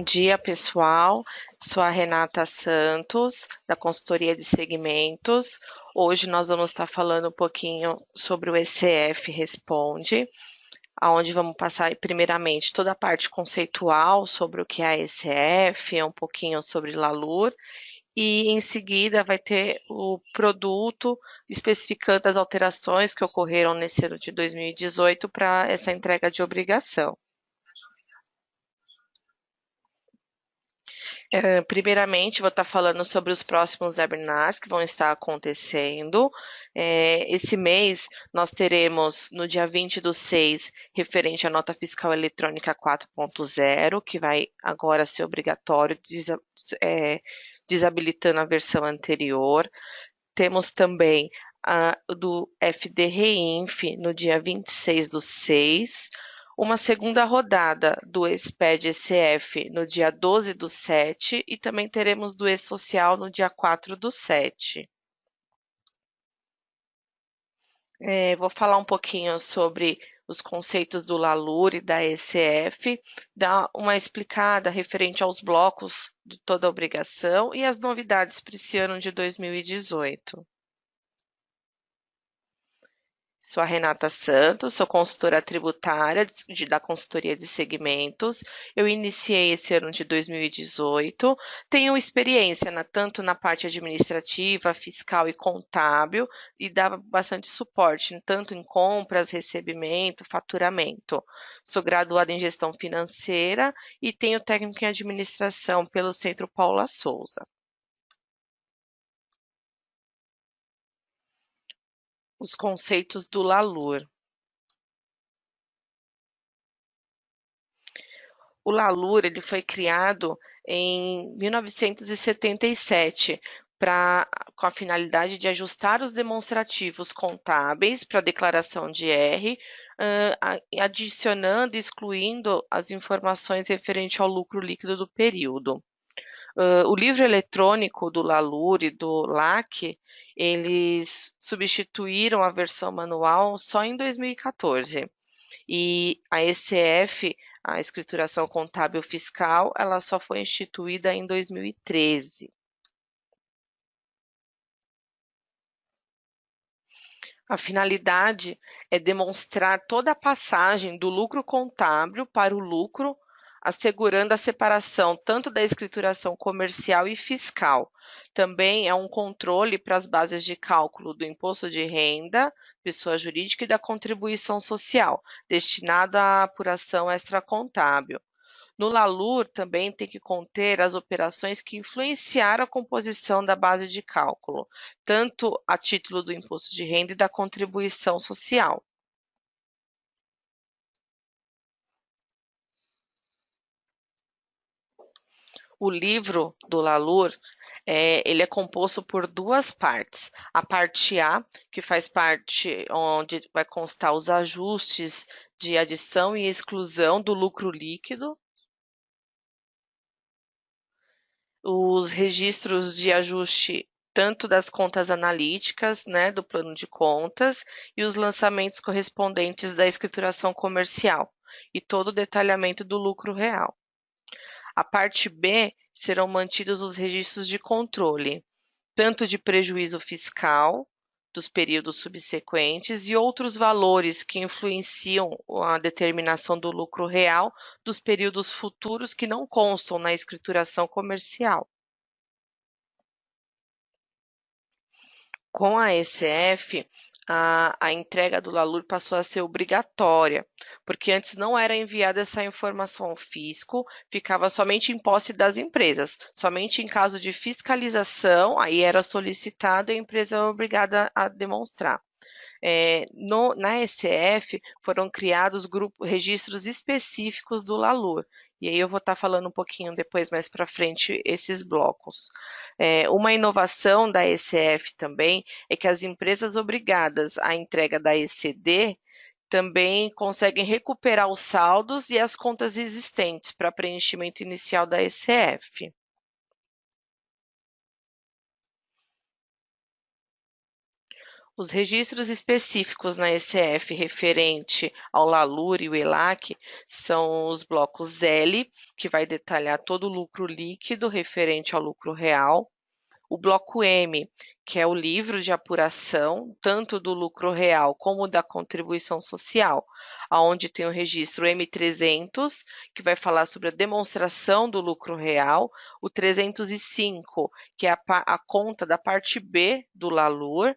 Bom dia, pessoal. Sou a Renata Santos, da Consultoria de Segmentos. Hoje nós vamos estar falando um pouquinho sobre o ECF Responde, onde vamos passar primeiramente toda a parte conceitual sobre o que é a ECF, um pouquinho sobre Lalur, e em seguida vai ter o produto especificando as alterações que ocorreram nesse ano de 2018 para essa entrega de obrigação. Primeiramente, vou estar falando sobre os próximos webinars que vão estar acontecendo. Esse mês, nós teremos, no dia 20/6, referente à nota fiscal eletrônica 4.0, que vai agora ser obrigatório, desabilitando a versão anterior. Temos também do FD-Reinf, no dia 26/6, uma segunda rodada do SPED-ECF no dia 12/7 e também teremos do E-Social no dia 4/7. Vou falar um pouquinho sobre os conceitos do Lalur e da ECF, dar uma explicada referente aos blocos de toda a obrigação e as novidades para esse ano de 2018. Sou a Renata Santos, sou consultora tributária da Consultoria de Segmentos. Eu iniciei esse ano de 2018. Tenho experiência tanto na parte administrativa, fiscal e contábil e dava bastante suporte, tanto em compras, recebimento, faturamento. Sou graduada em gestão financeira e tenho técnico em administração pelo Centro Paula Souza. Os conceitos do Lalur. O Lalur ele foi criado em 1977 com a finalidade de ajustar os demonstrativos contábeis para a declaração de R, adicionando e excluindo as informações referentes ao lucro líquido do período. O livro eletrônico do Lalur e do LAC, eles substituíram a versão manual só em 2014. E a ECF, a Escrituração Contábil Fiscal, ela só foi instituída em 2013. A finalidade é demonstrar toda a passagem do lucro contábil para o lucro, assegurando a separação tanto da escrituração comercial e fiscal. Também é um controle para as bases de cálculo do imposto de renda, pessoa jurídica e da contribuição social, destinado à apuração extracontábil. No Lalur também tem que conter as operações que influenciaram a composição da base de cálculo, tanto a título do imposto de renda e da contribuição social. O livro do Lalur, ele é composto por duas partes. A parte A, que faz parte onde vai constar os ajustes de adição e exclusão do lucro líquido, os registros de ajuste tanto das contas analíticas, né, do plano de contas, e os lançamentos correspondentes da escrituração comercial, e todo o detalhamento do lucro real. A parte B serão mantidos os registros de controle, tanto de prejuízo fiscal, dos períodos subsequentes e outros valores que influenciam a determinação do lucro real dos períodos futuros que não constam na escrituração comercial. Com a ECF, a entrega do Lalur passou a ser obrigatória, porque antes não era enviada essa informação ao fisco, ficava somente em posse das empresas. Somente em caso de fiscalização, aí era solicitado e a empresa é obrigada a demonstrar. Na ECF foram criados registros específicos do Lalur, e aí eu vou estar falando um pouquinho depois, mais para frente, esses blocos. Uma inovação da ECF também é que as empresas obrigadas à entrega da ECD também conseguem recuperar os saldos e as contas existentes para preenchimento inicial da ECF. Os registros específicos na ECF referente ao LALUR e o ELAC são os blocos L, que vai detalhar todo o lucro líquido referente ao lucro real, o bloco M, que é o livro de apuração, tanto do lucro real como da contribuição social, onde tem o registro M300, que vai falar sobre a demonstração do lucro real, o 305, que é a conta da parte B do LALUR,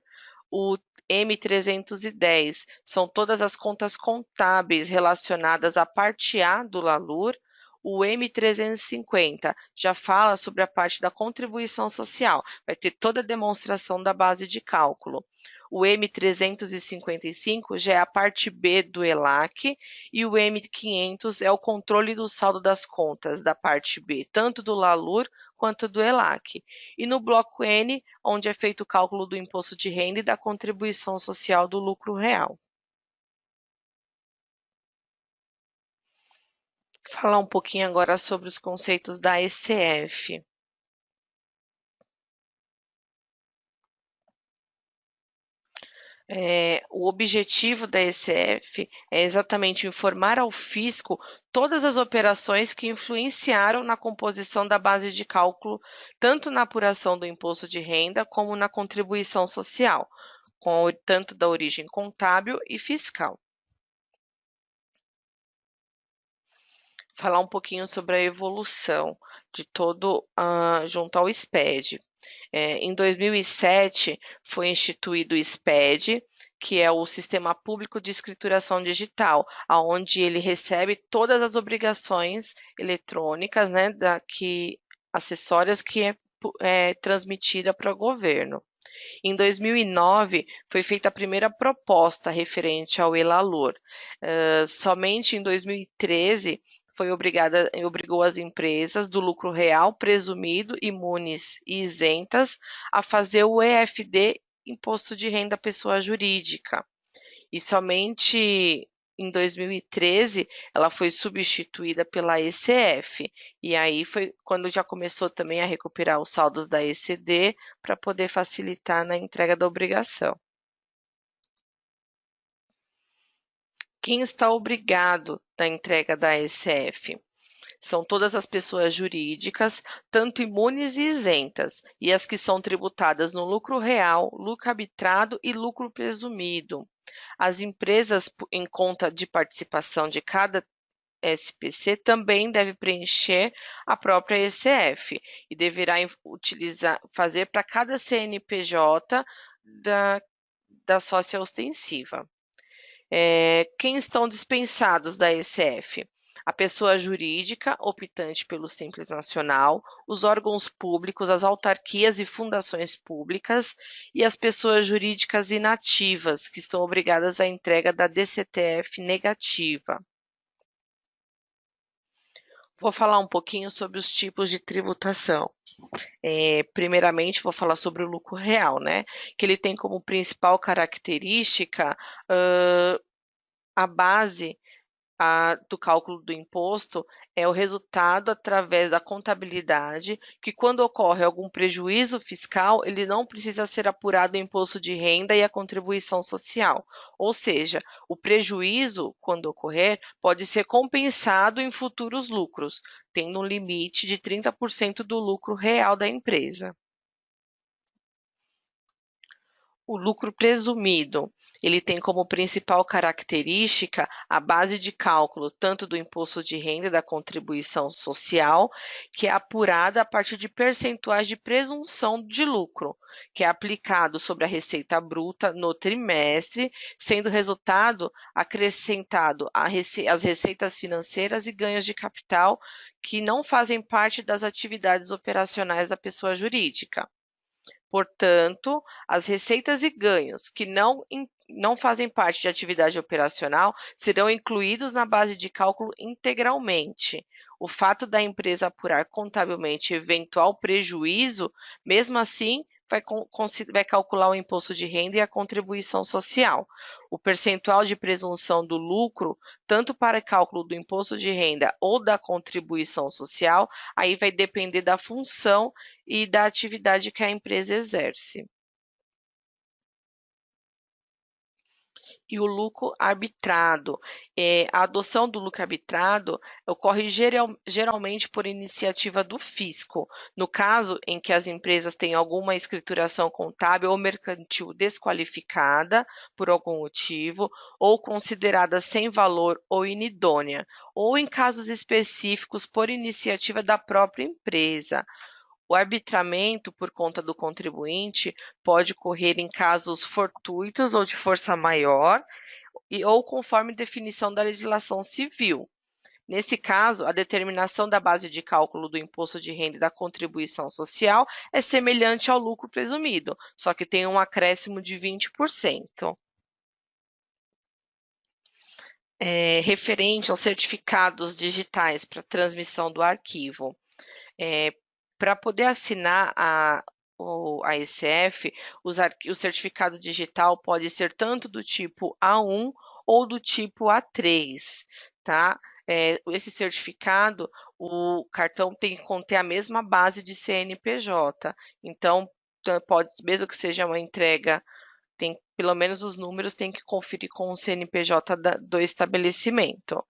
o M310 são todas as contas contábeis relacionadas à parte A do LALUR. O M350 já fala sobre a parte da contribuição social, vai ter toda a demonstração da base de cálculo. O M355 já é a parte B do ELAC e o M500 é o controle do saldo das contas da parte B, tanto do LALUR quanto do ELAC. E no bloco N, onde é feito o cálculo do imposto de renda e da contribuição social do lucro real. Falar um pouquinho agora sobre os conceitos da ECF. O objetivo da ECF é exatamente informar ao fisco todas as operações que influenciaram na composição da base de cálculo, tanto na apuração do imposto de renda como na contribuição social, tanto da origem contábil e fiscal. Falar um pouquinho sobre a evolução de todo junto ao SPED. Em 2007, foi instituído o SPED, que é o Sistema Público de Escrituração Digital, onde ele recebe todas as obrigações eletrônicas, né, acessórias que é transmitida para o governo. Em 2009, foi feita a primeira proposta referente ao ELALUR. Somente em 2013, obrigou as empresas do lucro real presumido, imunes e isentas, a fazer o EFD, Imposto de Renda Pessoa Jurídica. E somente em 2013 ela foi substituída pela ECF. E aí foi quando já começou também a recuperar os saldos da ECD para poder facilitar na entrega da obrigação. Quem está obrigado da entrega da ECF? São todas as pessoas jurídicas, tanto imunes e isentas, e as que são tributadas no lucro real, lucro arbitrado e lucro presumido. As empresas em conta de participação de cada SPC também deve preencher a própria ECF e deverá fazer para cada CNPJ da sócia ostensiva. Quem estão dispensados da ECF? A pessoa jurídica, optante pelo Simples Nacional, os órgãos públicos, as autarquias e fundações públicas e as pessoas jurídicas inativas, que estão obrigadas à entrega da DCTF negativa. Vou falar um pouquinho sobre os tipos de tributação. Primeiramente, vou falar sobre o lucro real, né? Que ele tem como principal característica a base do cálculo do imposto é o resultado através da contabilidade, que quando ocorre algum prejuízo fiscal, ele não precisa ser apurado o imposto de renda e a contribuição social. Ou seja, o prejuízo, quando ocorrer, pode ser compensado em futuros lucros, tendo um limite de 30% do lucro real da empresa. O lucro presumido, ele tem como principal característica a base de cálculo tanto do imposto de renda e da contribuição social, que é apurada a partir de percentuais de presunção de lucro, que é aplicado sobre a receita bruta no trimestre, sendo resultado acrescentado às receitas financeiras e ganhos de capital que não fazem parte das atividades operacionais da pessoa jurídica. Portanto, as receitas e ganhos que não fazem parte de atividade operacional serão incluídos na base de cálculo integralmente. O fato da empresa apurar contabilmente eventual prejuízo, mesmo assim, vai calcular o imposto de renda e a contribuição social. O percentual de presunção do lucro, tanto para cálculo do imposto de renda ou da contribuição social, aí vai depender da função e da atividade que a empresa exerce. E o lucro arbitrado. A adoção do lucro arbitrado ocorre geralmente por iniciativa do fisco, no caso em que as empresas têm alguma escrituração contábil ou mercantil desqualificada por algum motivo, ou considerada sem valor ou inidônea, ou em casos específicos por iniciativa da própria empresa. O arbitramento por conta do contribuinte pode ocorrer em casos fortuitos ou de força maior, ou conforme definição da legislação civil. Nesse caso, a determinação da base de cálculo do imposto de renda e da contribuição social é semelhante ao lucro presumido, só que tem um acréscimo de 20%. Referente aos certificados digitais para transmissão do arquivo. Para poder assinar a ECF, o certificado digital pode ser tanto do tipo A1 ou do tipo A3, tá? Esse certificado, o cartão tem que conter a mesma base de CNPJ. Então, mesmo que seja uma entrega, pelo menos os números tem que conferir com o CNPJ do estabelecimento.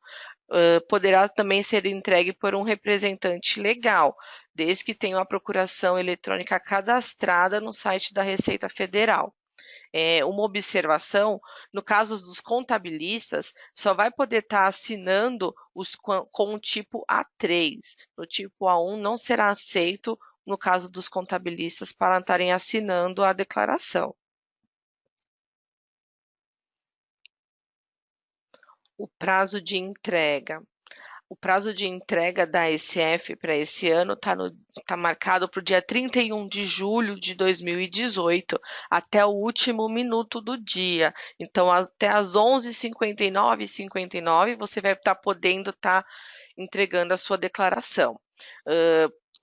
Poderá também ser entregue por um representante legal, desde que tenha uma procuração eletrônica cadastrada no site da Receita Federal. Uma observação, no caso dos contabilistas, só vai poder estar assinando com o tipo A3. No tipo A1 não será aceito no caso dos contabilistas para estarem assinando a declaração. O prazo de entrega. O prazo de entrega da SF para esse ano está marcado para o dia 31 de julho de 2018, até o último minuto do dia. Então, até às 11h59 você vai estar podendo estar entregando a sua declaração.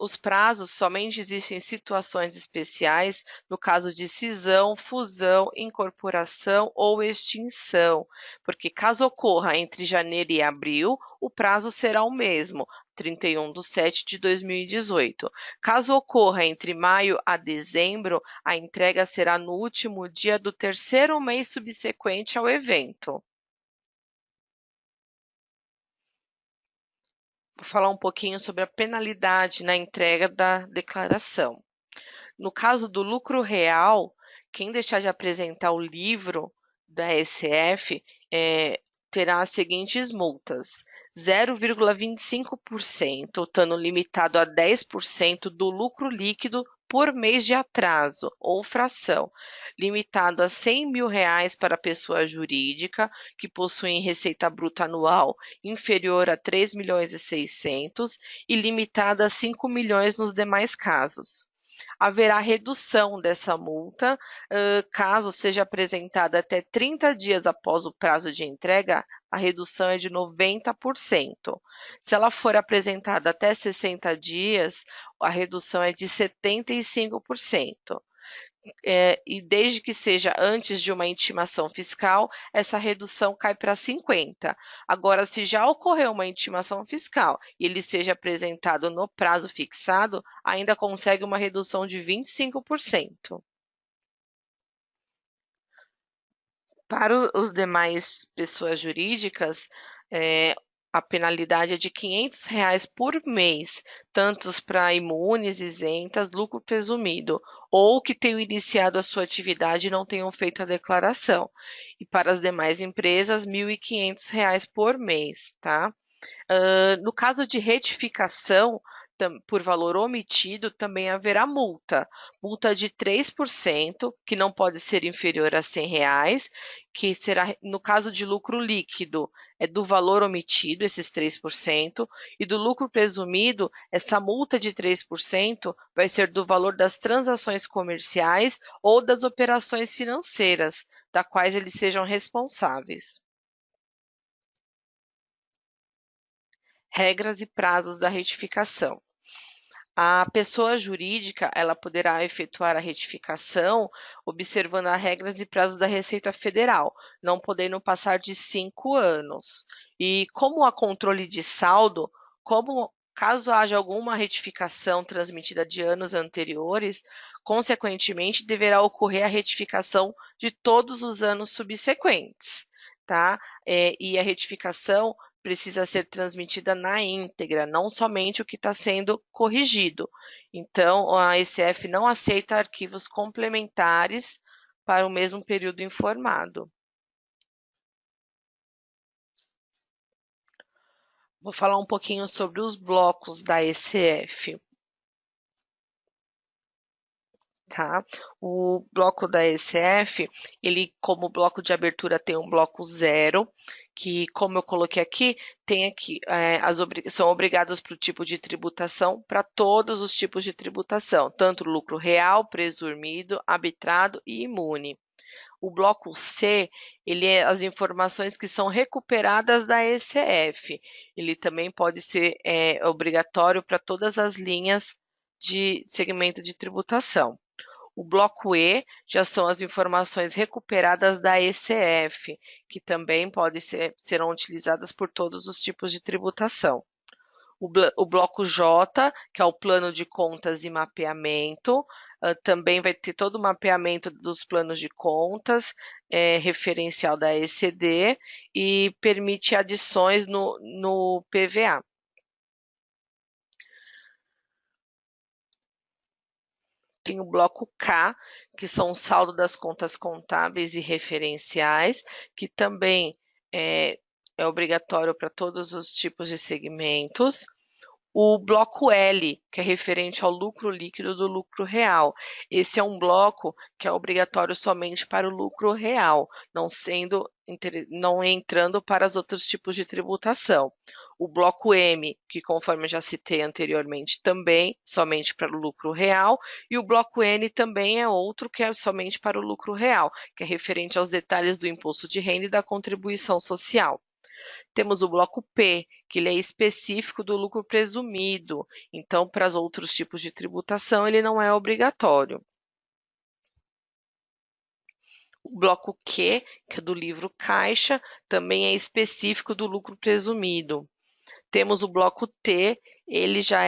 Os prazos somente existem em situações especiais, no caso de cisão, fusão, incorporação ou extinção, porque caso ocorra entre janeiro e abril, o prazo será o mesmo, 31/7/2018. Caso ocorra entre maio a dezembro, a entrega será no último dia do terceiro mês subsequente ao evento. Vou falar um pouquinho sobre a penalidade na entrega da declaração. No caso do lucro real, quem deixar de apresentar o livro da SF terá as seguintes multas: 0,25%, estando limitado a 10% do lucro líquido por mês de atraso ou fração, limitado a R$ 100.000 para pessoa jurídica que possui receita bruta anual inferior a 3.600.000 e limitado a 5 milhões nos demais casos. Haverá redução dessa multa, caso seja apresentada até 30 dias após o prazo de entrega, a redução é de 90%. Se ela for apresentada até 60 dias, a redução é de 75%. E desde que seja antes de uma intimação fiscal, essa redução cai para 50%. Agora, se já ocorreu uma intimação fiscal e ele seja apresentado no prazo fixado, ainda consegue uma redução de 25%. Para os demais pessoas jurídicas, a penalidade é de R$ 500 por mês, tanto para imunes, isentas, lucro presumido, ou que tenham iniciado a sua atividade e não tenham feito a declaração. E para as demais empresas, R$ 1.500 por mês, tá? No caso de retificação por valor omitido, também haverá multa. Multa de 3%, que não pode ser inferior a R$ 100, que será, no caso de lucro líquido, é do valor omitido, esses 3%, e do lucro presumido, essa multa de 3% vai ser do valor das transações comerciais ou das operações financeiras, da quais eles sejam responsáveis. Regras e prazos da retificação. A pessoa jurídica, ela poderá efetuar a retificação observando as regras e prazos da Receita Federal, não podendo passar de 5 anos. E como há controle de saldo, caso haja alguma retificação transmitida de anos anteriores, Consequentemente, deverá ocorrer a retificação de todos os anos subsequentes, tá? E a retificação precisa ser transmitida na íntegra, não somente o que está sendo corrigido. Então, a ECF não aceita arquivos complementares para o mesmo período informado. Vou falar um pouquinho sobre os blocos da ECF. Tá? O bloco da ECF, ele como bloco de abertura tem um bloco 0, que como eu coloquei aqui, tem aqui, são obrigados para o tipo de tributação, para todos os tipos de tributação, tanto lucro real, presumido, arbitrado e imune. O bloco C, ele é as informações que são recuperadas da ECF. Ele também pode ser obrigatório para todas as linhas de segmento de tributação. O bloco E já são as informações recuperadas da ECF, que também serão utilizadas por todos os tipos de tributação. O bloco J, que é o plano de contas e mapeamento, também vai ter todo o mapeamento dos planos de contas, referencial da ECD e permite adições no PVA. Tem o bloco K, que são o saldo das contas contábeis e referenciais, que também é obrigatório para todos os tipos de segmentos. O bloco L, que é referente ao lucro líquido do lucro real. Esse é um bloco que é obrigatório somente para o lucro real, não entrando para os outros tipos de tributação. O bloco M, que conforme eu já citei anteriormente, também somente para o lucro real, e o bloco N também é outro que é somente para o lucro real, que é referente aos detalhes do imposto de renda e da contribuição social. Temos o bloco P, que ele é específico do lucro presumido, então para os outros tipos de tributação ele não é obrigatório. O bloco Q, que é do livro caixa, também é específico do lucro presumido. Temos o bloco T, ele já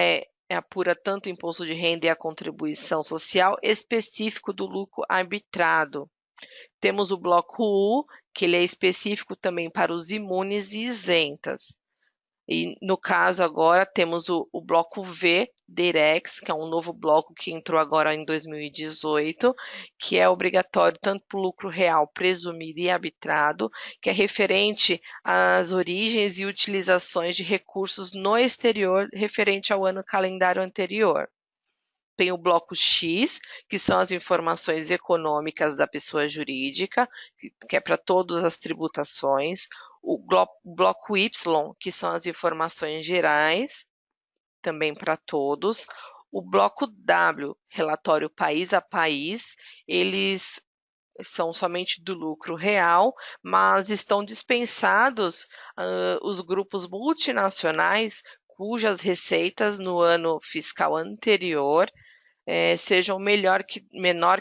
apura tanto o imposto de renda e a contribuição social, específico do lucro arbitrado. Temos o bloco U, que ele é específico também para os imunes e isentas. E no caso agora temos o bloco V, DIREX, que é um novo bloco que entrou agora em 2018, que é obrigatório tanto para o lucro real presumido e arbitrado, que é referente às origens e utilizações de recursos no exterior referente ao ano calendário anterior. Tem o bloco X, que são as informações econômicas da pessoa jurídica, que é para todas as tributações. O bloco Y, que são as informações gerais, também para todos. O bloco W, relatório país a país, eles são somente do lucro real, mas estão dispensados os grupos multinacionais cujas receitas no ano fiscal anterior sejam menor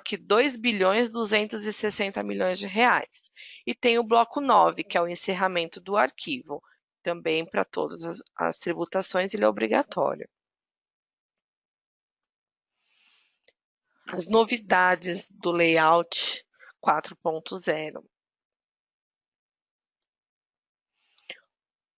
que 2 bilhões 260 milhões de reais. E tem o bloco 9, que é o encerramento do arquivo. Também para todas as tributações ele é obrigatório. As novidades do layout 4.0.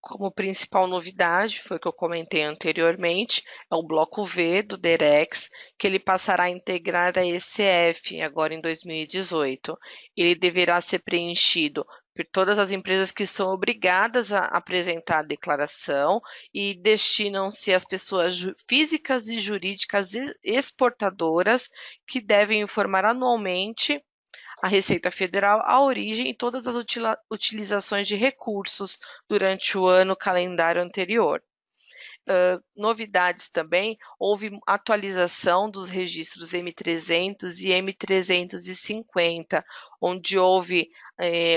Como principal novidade, foi o que eu comentei anteriormente, é o bloco V do DEREX, que ele passará a integrar a ECF agora em 2018. Ele deverá ser preenchido por todas as empresas que são obrigadas a apresentar a declaração e destinam-se às pessoas físicas e jurídicas exportadoras que devem informar anualmente a Receita Federal a origem e todas as utilizações de recursos durante o ano calendário anterior. Novidades também, houve atualização dos registros M300 e M350, onde houve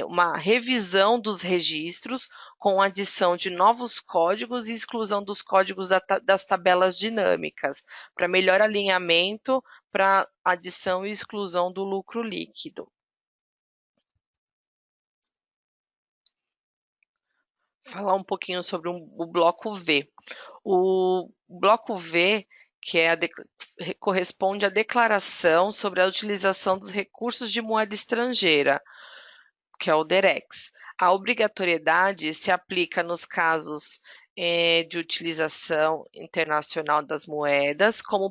uma revisão dos registros com adição de novos códigos e exclusão dos códigos das tabelas dinâmicas, para melhor alinhamento para adição e exclusão do lucro líquido. Falar um pouquinho sobre o bloco V. O bloco V, que corresponde à declaração sobre a utilização dos recursos de moeda estrangeira, que é o DEREX. A obrigatoriedade se aplica nos casos de utilização internacional das moedas, como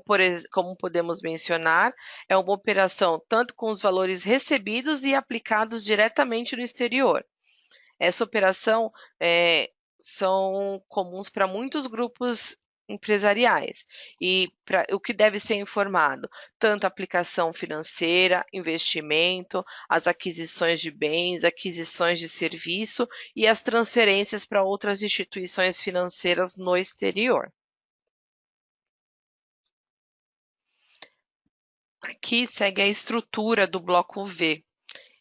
podemos mencionar, é uma operação tanto com os valores recebidos e aplicados diretamente no exterior. Essa operação são comuns para muitos grupos empresariais e o que deve ser informado, tanto a aplicação financeira, investimento, as aquisições de bens, aquisições de serviço e as transferências para outras instituições financeiras no exterior. Aqui segue a estrutura do bloco V.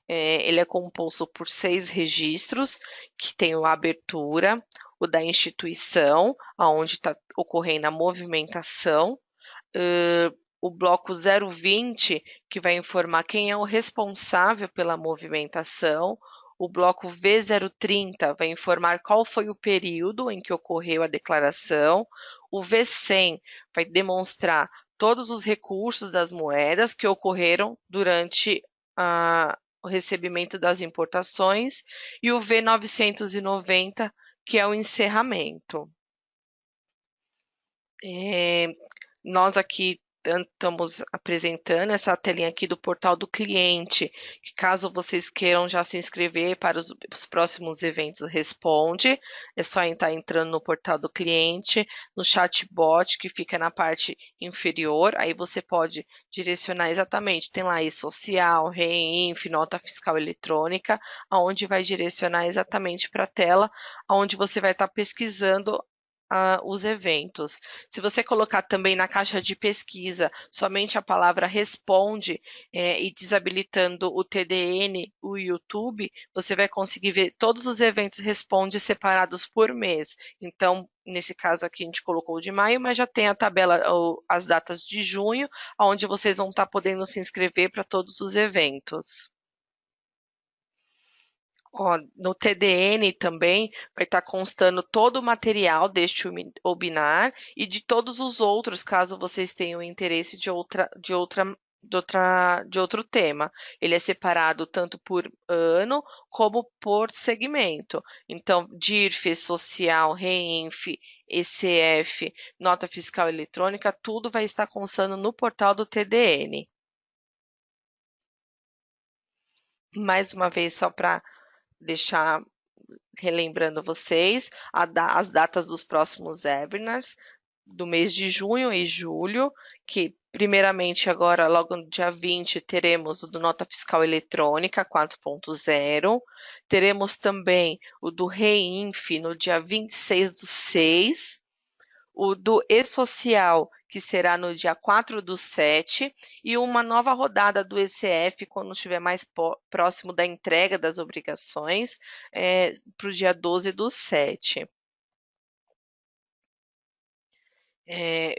Ele é composto por 6 registros, que tem a abertura, o da instituição, onde está ocorrendo a movimentação, o bloco 020, que vai informar quem é o responsável pela movimentação, o bloco V030 vai informar qual foi o período em que ocorreu a declaração, o V100 vai demonstrar todos os recursos das moedas que ocorreram durante o recebimento das importações, e o V990, que é o encerramento. Nós aqui estamos apresentando essa telinha aqui do portal do cliente, que caso vocês queiram já se inscrever para os próximos eventos Responde, é só estar entrando no portal do cliente, no chatbot que fica na parte inferior, aí você pode direcionar exatamente, tem lá e-social, REINF, nota fiscal eletrônica, aonde vai direcionar exatamente para a tela, onde você vai estar pesquisando os eventos. Se você colocar também na caixa de pesquisa somente a palavra responde e desabilitando o TDN, o YouTube, você vai conseguir ver todos os eventos responde separados por mês. Então, nesse caso aqui a gente colocou o de maio, mas já tem a tabela, as datas de junho, onde vocês vão estar podendo se inscrever para todos os eventos. No TDN também vai estar constando todo o material deste webinar e de todos os outros, caso vocês tenham interesse de outro tema. Ele é separado tanto por ano como por segmento. Então, DIRF, Social, REINF, ECF, Nota Fiscal Eletrônica, tudo vai estar constando no portal do TDN. Mais uma vez, só para deixar relembrando vocês as datas dos próximos webinars do mês de junho e julho, que primeiramente agora, logo no dia 20, teremos o do Nota Fiscal Eletrônica 4.0, teremos também o do REINF no dia 26/6, o do E-Social, que será no dia 4/7, e uma nova rodada do ECF, quando estiver mais próximo da entrega das obrigações, para o dia 12/7.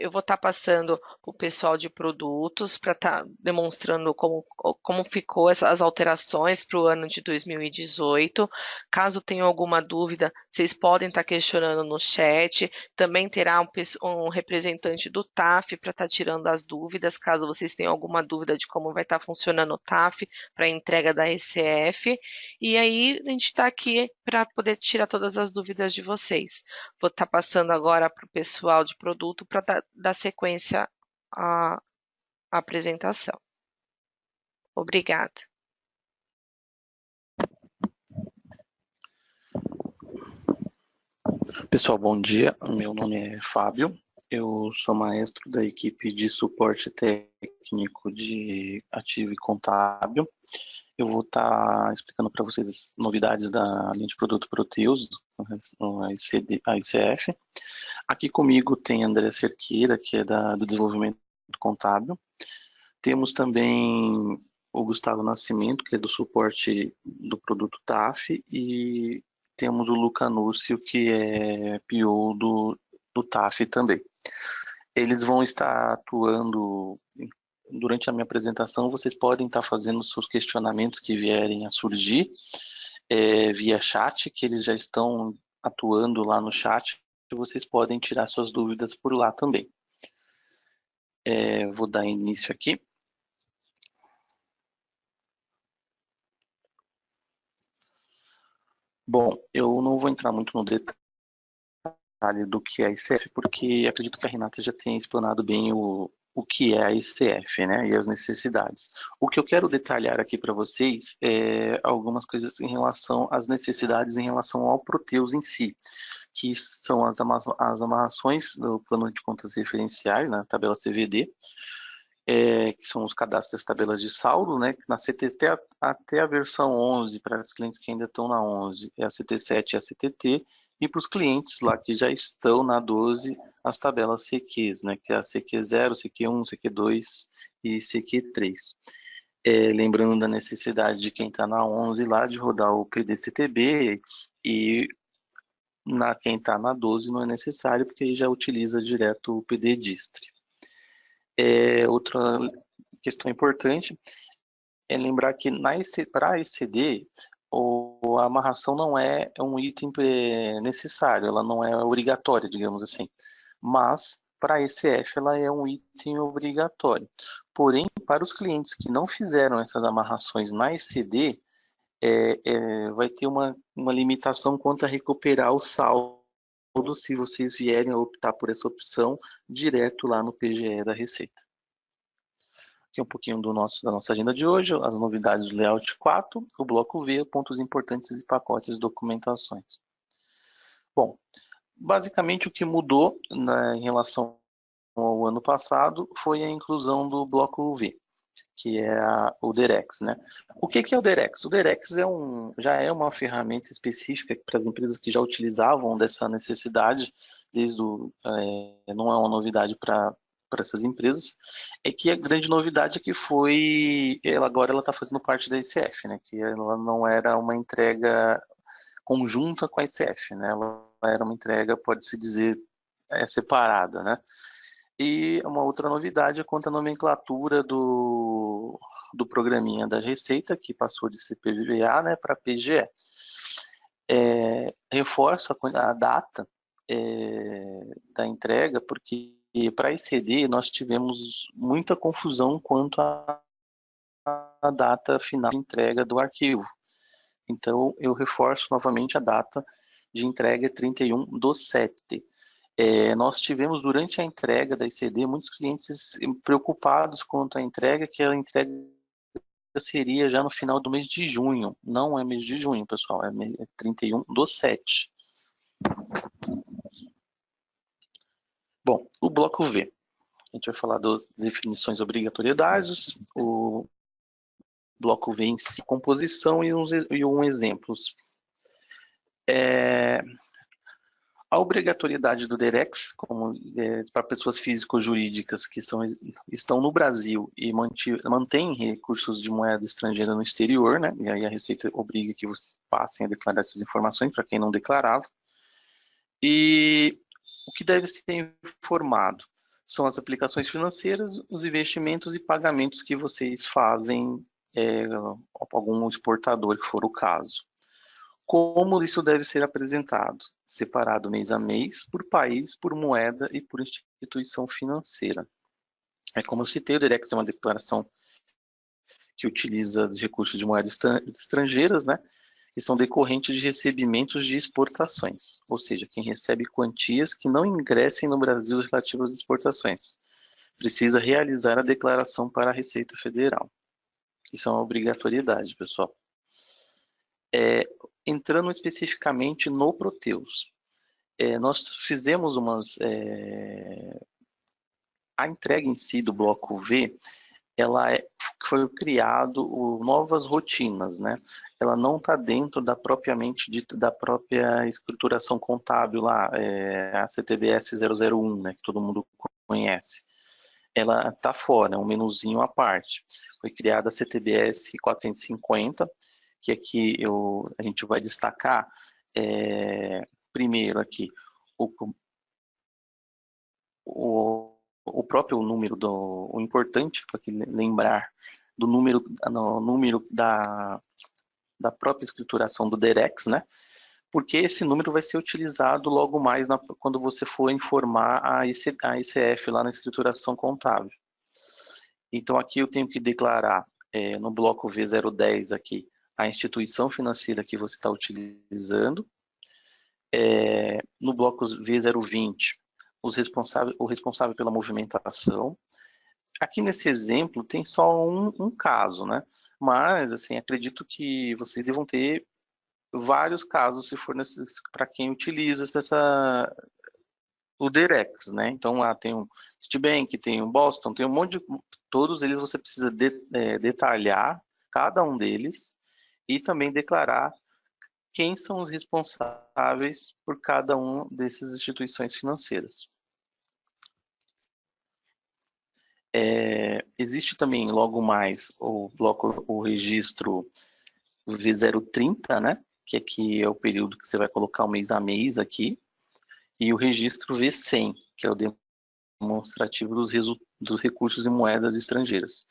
Eu vou estar passando para o pessoal de produtos para estar demonstrando como ficou as alterações para o ano de 2018. Caso tenham alguma dúvida, vocês podem estar questionando no chat. Também terá um representante do TAF para estar tirando as dúvidas, caso vocês tenham alguma dúvida de como vai estar funcionando o TAF para a entrega da ECF. E aí a gente está aqui para poder tirar todas as dúvidas de vocês. Vou estar passando agora para o pessoal de produto para dar sequência à apresentação. Obrigada. Pessoal, bom dia. Meu nome é Fábio. Eu sou maestro da equipe de suporte técnico de ativo e contábil. Eu vou estar explicando para vocês as novidades da linha de produto Proteus, a ICF. Aqui comigo tem André Cerqueira, que é do desenvolvimento contábil. Temos também o Gustavo Nascimento, que é do suporte do produto TAF, e temos o Luca Núcio, que é PO do TAF também. Eles vão estar atuando durante a minha apresentação. Vocês podem estar fazendo seus questionamentos que vierem a surgir via chat, que eles já estão atuando lá no chat. Vocês podem tirar suas dúvidas por lá também. Vou dar início aqui. Bom, eu não vou entrar muito no detalhe do que é a ICF, porque acredito que a Renata já tenha explanado bem o que é a ICF, né, e as necessidades. O que eu quero detalhar aqui para vocês é algumas coisas em relação às necessidades em relação ao Proteus em si, que são as amarrações do plano de contas referenciais, na tabela CVD, que são os cadastros das tabelas de saldo, né, na CTT até a versão 11, para os clientes que ainda estão na 11, é a CT7 e a CTT, e para os clientes lá que já estão na 12, as tabelas CQs, né, que é a CQ0, CQ1, CQ2 e CQ3. Lembrando da necessidade de quem está na 11 lá de rodar o PDCTB, e quem está na 12 não é necessário, porque aí já utiliza direto o PDDistre. Outra questão importante é lembrar que para a ECD, a amarração não é um item necessário, ela não é obrigatória, digamos assim. Mas, para a ECF, ela é um item obrigatório. Porém, para os clientes que não fizeram essas amarrações na ECD, vai ter uma limitação quanto a recuperar o saldo se vocês vierem a optar por essa opção direto lá no PGE da Receita. Aqui um pouquinho da nossa agenda de hoje, as novidades do Layout 4, o bloco V, pontos importantes e pacotes de documentações. Bom, basicamente o que mudou, né, em relação ao ano passado foi a inclusão do bloco V, que é o DEREX, né? O que é o DEREX? O DEREX já é uma ferramenta específica para as empresas que já utilizavam dessa necessidade, não é uma novidade para essas empresas, é que a grande novidade é que agora ela está fazendo parte da ICF, né? Que ela não era uma entrega conjunta com a ICF, né? Ela era uma entrega, pode-se dizer, separada, né? E uma outra novidade é quanto à nomenclatura do programinha da Receita, que passou de CPVA, né, para PGE. Reforço a data da entrega, porque para ICD nós tivemos muita confusão quanto à data final de entrega do arquivo. Então, eu reforço novamente a data de entrega 31/7. Nós tivemos durante a entrega da ICD muitos clientes preocupados quanto à entrega, que a entrega seria já no final do mês de junho. Não é mês de junho, pessoal, é 31/7. Bom, o bloco V. A gente vai falar das definições obrigatoriedades, o bloco V em si, composição e um exemplos. A obrigatoriedade do DEREX, para pessoas físico-jurídicas que estão no Brasil e mantêm recursos de moeda estrangeira no exterior, né? E aí a Receita obriga que vocês passem a declarar essas informações para quem não declarava. E o que deve ser informado são as aplicações financeiras, os investimentos e pagamentos que vocês fazem a algum exportador, que for o caso. Como isso deve ser apresentado? Separado mês a mês, por país, por moeda e por instituição financeira. Como eu citei, o DEREX é uma declaração que utiliza os recursos de moedas estrangeiras, né, que são decorrentes de recebimentos de exportações, ou seja, quem recebe quantias que não ingressem no Brasil relativas às exportações. Precisa realizar a declaração para a Receita Federal. Isso é uma obrigatoriedade, pessoal. Entrando especificamente no Proteus, nós fizemos a entrega em si do bloco V, foi criado novas rotinas, né? Ela não está dentro propriamente dita da própria escrituração contábil lá, a CTBS 001, né, que todo mundo conhece. Ela está fora, é um menuzinho à parte. Foi criada a CTBS 450, que aqui a gente vai destacar primeiro aqui o próprio número o importante para lembrar do número da própria escrituração do DEREX, né? porque esse número vai ser utilizado logo mais quando você for informar a ICF lá na escrituração contábil. Então aqui eu tenho que declarar no bloco V010 aqui a instituição financeira que você está utilizando. No bloco V020, o responsável pela movimentação. Aqui nesse exemplo tem só um caso, né? Mas, assim, acredito que vocês devam ter vários casos, se for para quem utiliza o Direx, né? Então lá tem um Citibank, tem um Boston, tem um monte de... Todos eles você precisa detalhar cada um deles e também declarar quem são os responsáveis por cada uma dessas instituições financeiras. Existe também logo mais o registro V030, né? Que aqui é o período que você vai colocar o mês a mês aqui, e o registro V100, que é o demonstrativo dos recursos em moedas estrangeiras.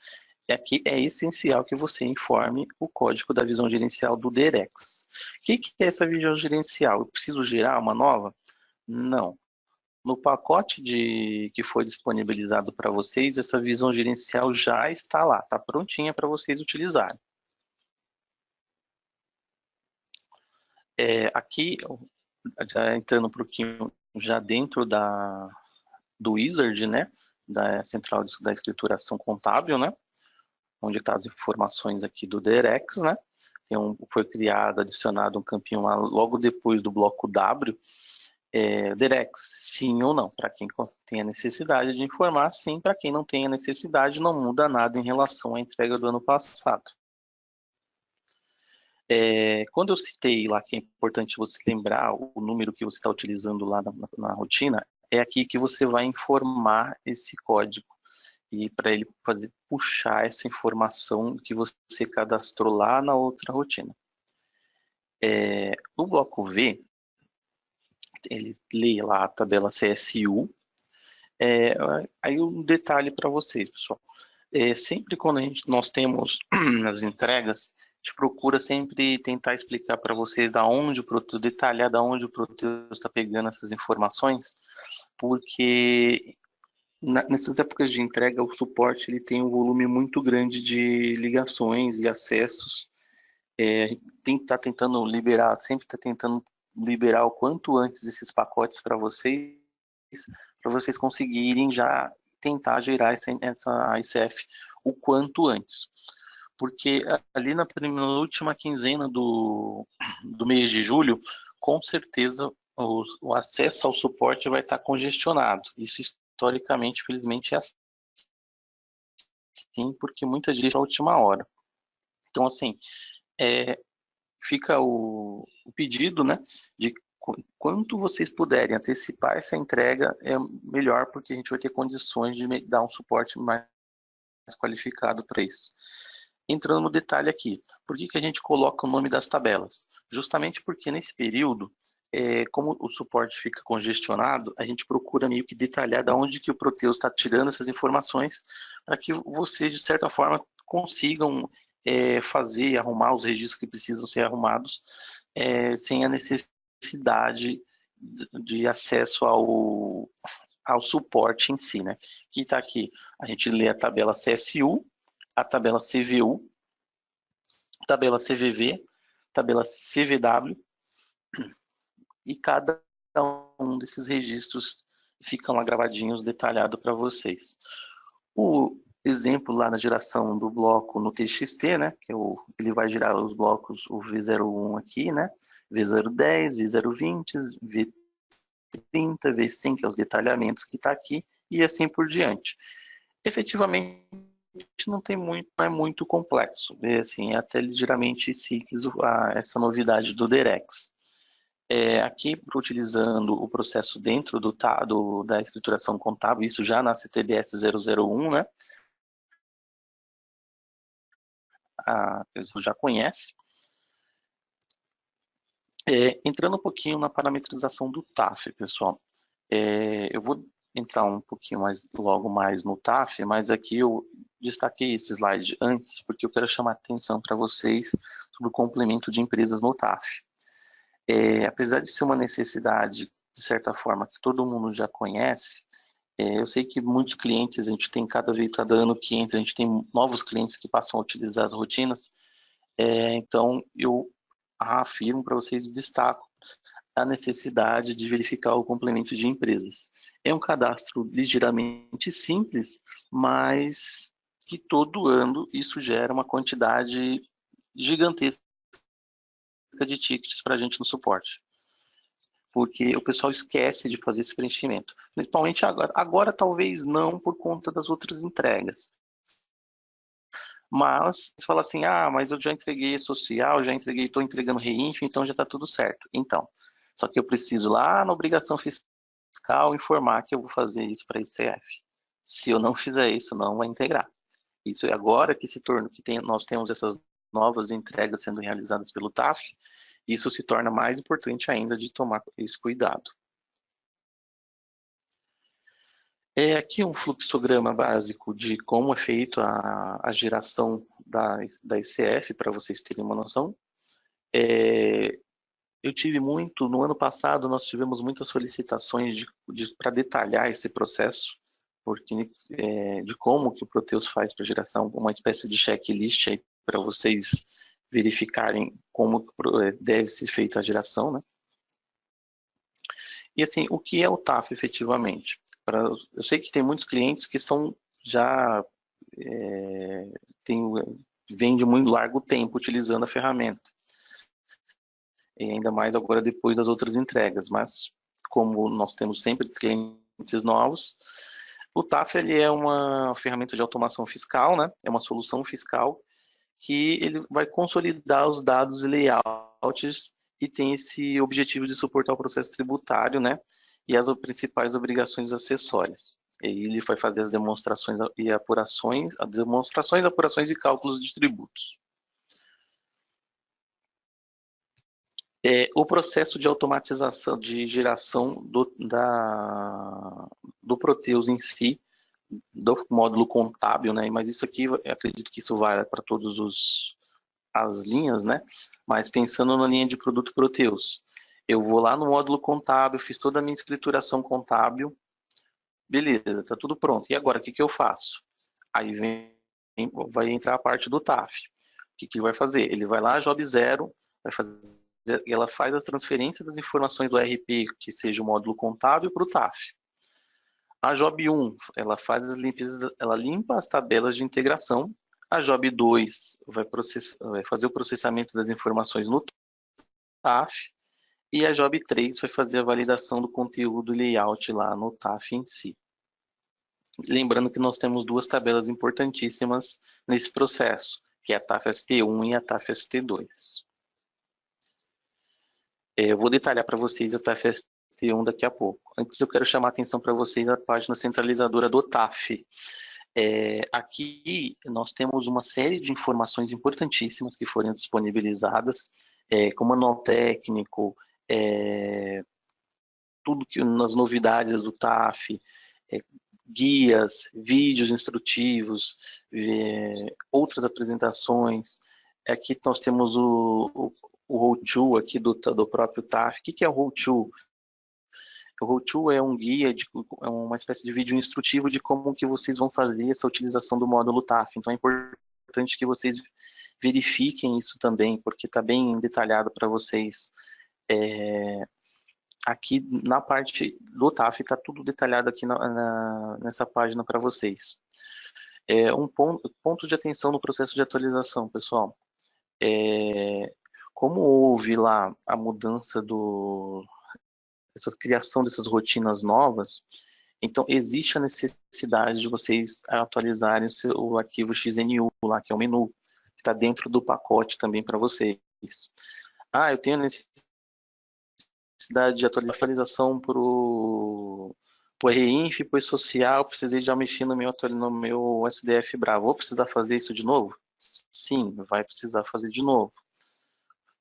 Aqui é essencial que você informe o código da visão gerencial do DEREX. O que é essa visão gerencial? Eu preciso gerar uma nova? Não. No pacote que foi disponibilizado para vocês, essa visão gerencial já está lá, está prontinha para vocês utilizarem. Aqui, já entrando um pouquinho já dentro do Wizard, né, da central da escrituração contábil, né, onde está as informações aqui do DEREX, né, foi criado, adicionado um campinho lá logo depois do bloco W, DEREX, sim ou não, para quem tem a necessidade de informar, sim, para quem não tem a necessidade, não muda nada em relação à entrega do ano passado. Quando eu citei lá que é importante você lembrar o número que você está utilizando lá na rotina, é aqui que você vai informar esse código e para ele puxar essa informação que você cadastrou lá na outra rotina. O bloco V, ele lê lá a tabela CSU. Aí um detalhe para vocês, pessoal. Sempre quando nós temos as entregas, a gente procura sempre tentar explicar para vocês detalhar da onde o Proteus está pegando essas informações, porque nessas épocas de entrega, o suporte ele tem um volume muito grande de ligações e acessos. Sempre está tentando liberar o quanto antes esses pacotes para vocês conseguirem já tentar gerar essa ICF o quanto antes. Porque ali na última quinzena do mês de julho, com certeza o acesso ao suporte vai estar congestionado. Isso historicamente, felizmente, é assim, porque muita gente é a última hora. Então, assim, fica o pedido, né, de quanto vocês puderem antecipar essa entrega, é melhor, porque a gente vai ter condições de dar um suporte mais qualificado para isso. Entrando no detalhe aqui, por que a gente coloca o nome das tabelas? Justamente porque nesse período, como o suporte fica congestionado, a gente procura meio que detalhar de onde que o Proteus está tirando essas informações, para que vocês, de certa forma, consigam fazer e arrumar os registros que precisam ser arrumados, sem a necessidade de acesso ao suporte em si, né? Que está aqui, a gente lê a tabela CSU, a tabela CVU, tabela CVV, tabela CVW, e cada um desses registros ficam lá gravadinhos, detalhado para vocês. O exemplo lá na geração do bloco no TXT, né, que ele vai gerar os blocos, o V01 aqui, né, V010, V020, V30, V100, que é os detalhamentos que está aqui, e assim por diante. Efetivamente, não é muito complexo, assim, é até ligeiramente simples essa novidade do DEREX. Aqui, utilizando o processo dentro da escrituração contábil, isso já na CTBS 001, né? Você já conhece. Entrando um pouquinho na parametrização do TAF, pessoal. Eu vou entrar um pouquinho logo mais no TAF, mas aqui eu destaquei esse slide antes, porque eu quero chamar a atenção para vocês sobre o complemento de empresas no TAF. Apesar de ser uma necessidade, de certa forma, que todo mundo já conhece, eu sei que muitos clientes, a gente tem cada ano que entra, a gente tem novos clientes que passam a utilizar as rotinas, então eu afirmo para vocês e destaco a necessidade de verificar o complemento de empresas. É um cadastro ligeiramente simples, mas que todo ano isso gera uma quantidade gigantesca de tickets para a gente no suporte, porque o pessoal esquece de fazer esse preenchimento. Principalmente agora. Agora talvez não por conta das outras entregas. Mas você fala assim, mas eu já entreguei social, já entreguei, estou entregando reinf, então já está tudo certo. Então, só que eu preciso lá na obrigação fiscal informar que eu vou fazer isso para ICF. Se eu não fizer isso, não vai integrar. Isso é agora que se torna, nós temos essas novas entregas sendo realizadas pelo TAF, isso se torna mais importante ainda de tomar esse cuidado. Aqui um fluxograma básico de como é feito a geração da ICF, para vocês terem uma noção. Eu tive no ano passado nós tivemos muitas solicitações para detalhar esse processo, porque de como que o Proteus faz para geração, uma espécie de checklist aí para vocês verificarem como deve ser feita a geração, né? E assim, o que é o TAF efetivamente? Eu sei que tem muitos clientes que são já vem de muito largo tempo utilizando a ferramenta. E ainda mais agora depois das outras entregas. Mas como nós temos sempre clientes novos, o TAF ele é uma ferramenta de automação fiscal, né? É uma solução fiscal que ele vai consolidar os dados e layouts e tem esse objetivo de suportar o processo tributário, né? E as principais obrigações acessórias. E ele vai fazer as demonstrações e apurações, apurações e cálculos de tributos. O processo de automatização, de geração do Proteus em si, do módulo contábil, né? Mas isso aqui, eu acredito que isso vale para todas as linhas, né? Mas pensando na linha de produto Proteus, eu vou lá no módulo contábil, fiz toda a minha escrituração contábil, beleza, tá tudo pronto. E agora, o que que eu faço? Aí vai entrar a parte do TAF. O que que ele vai fazer? Ele vai lá, job 0, ela faz as transferências das informações do RP, que seja o módulo contábil, para o TAF. A job 1, ela faz ela limpa as tabelas de integração. A job 2 vai fazer o processamento das informações no TAF. E a job 3 vai fazer a validação do conteúdo layout lá no TAF em si. Lembrando que nós temos duas tabelas importantíssimas nesse processo, que é a TAF ST1 e a TAF ST2. Eu vou detalhar para vocês a TAF ST1 daqui a pouco. Antes eu quero chamar a atenção para vocês a página centralizadora do TAF. Aqui nós temos uma série de informações importantíssimas que foram disponibilizadas, como manual técnico, tudo que nas novidades do TAF, guias, vídeos instrutivos, outras apresentações. Aqui nós temos o How-To aqui do próprio TAF. O que é o How-To? O How-To é um guia, é uma espécie de vídeo instrutivo de como que vocês vão fazer essa utilização do módulo TAF. Então é importante que vocês verifiquem isso também, porque está bem detalhado para vocês. Aqui na parte do TAF está tudo detalhado aqui nessa página para vocês. Um ponto de atenção no processo de atualização, pessoal. Como houve lá a mudança essa criação dessas rotinas novas, então existe a necessidade de vocês atualizarem o arquivo XNU lá, que é o menu, que está dentro do pacote também para vocês. Eu tenho necessidade de atualização para o RINF, para o social, precisei já mexer no meu SDF Bravo. Vou precisar fazer isso de novo? Sim, vai precisar fazer de novo,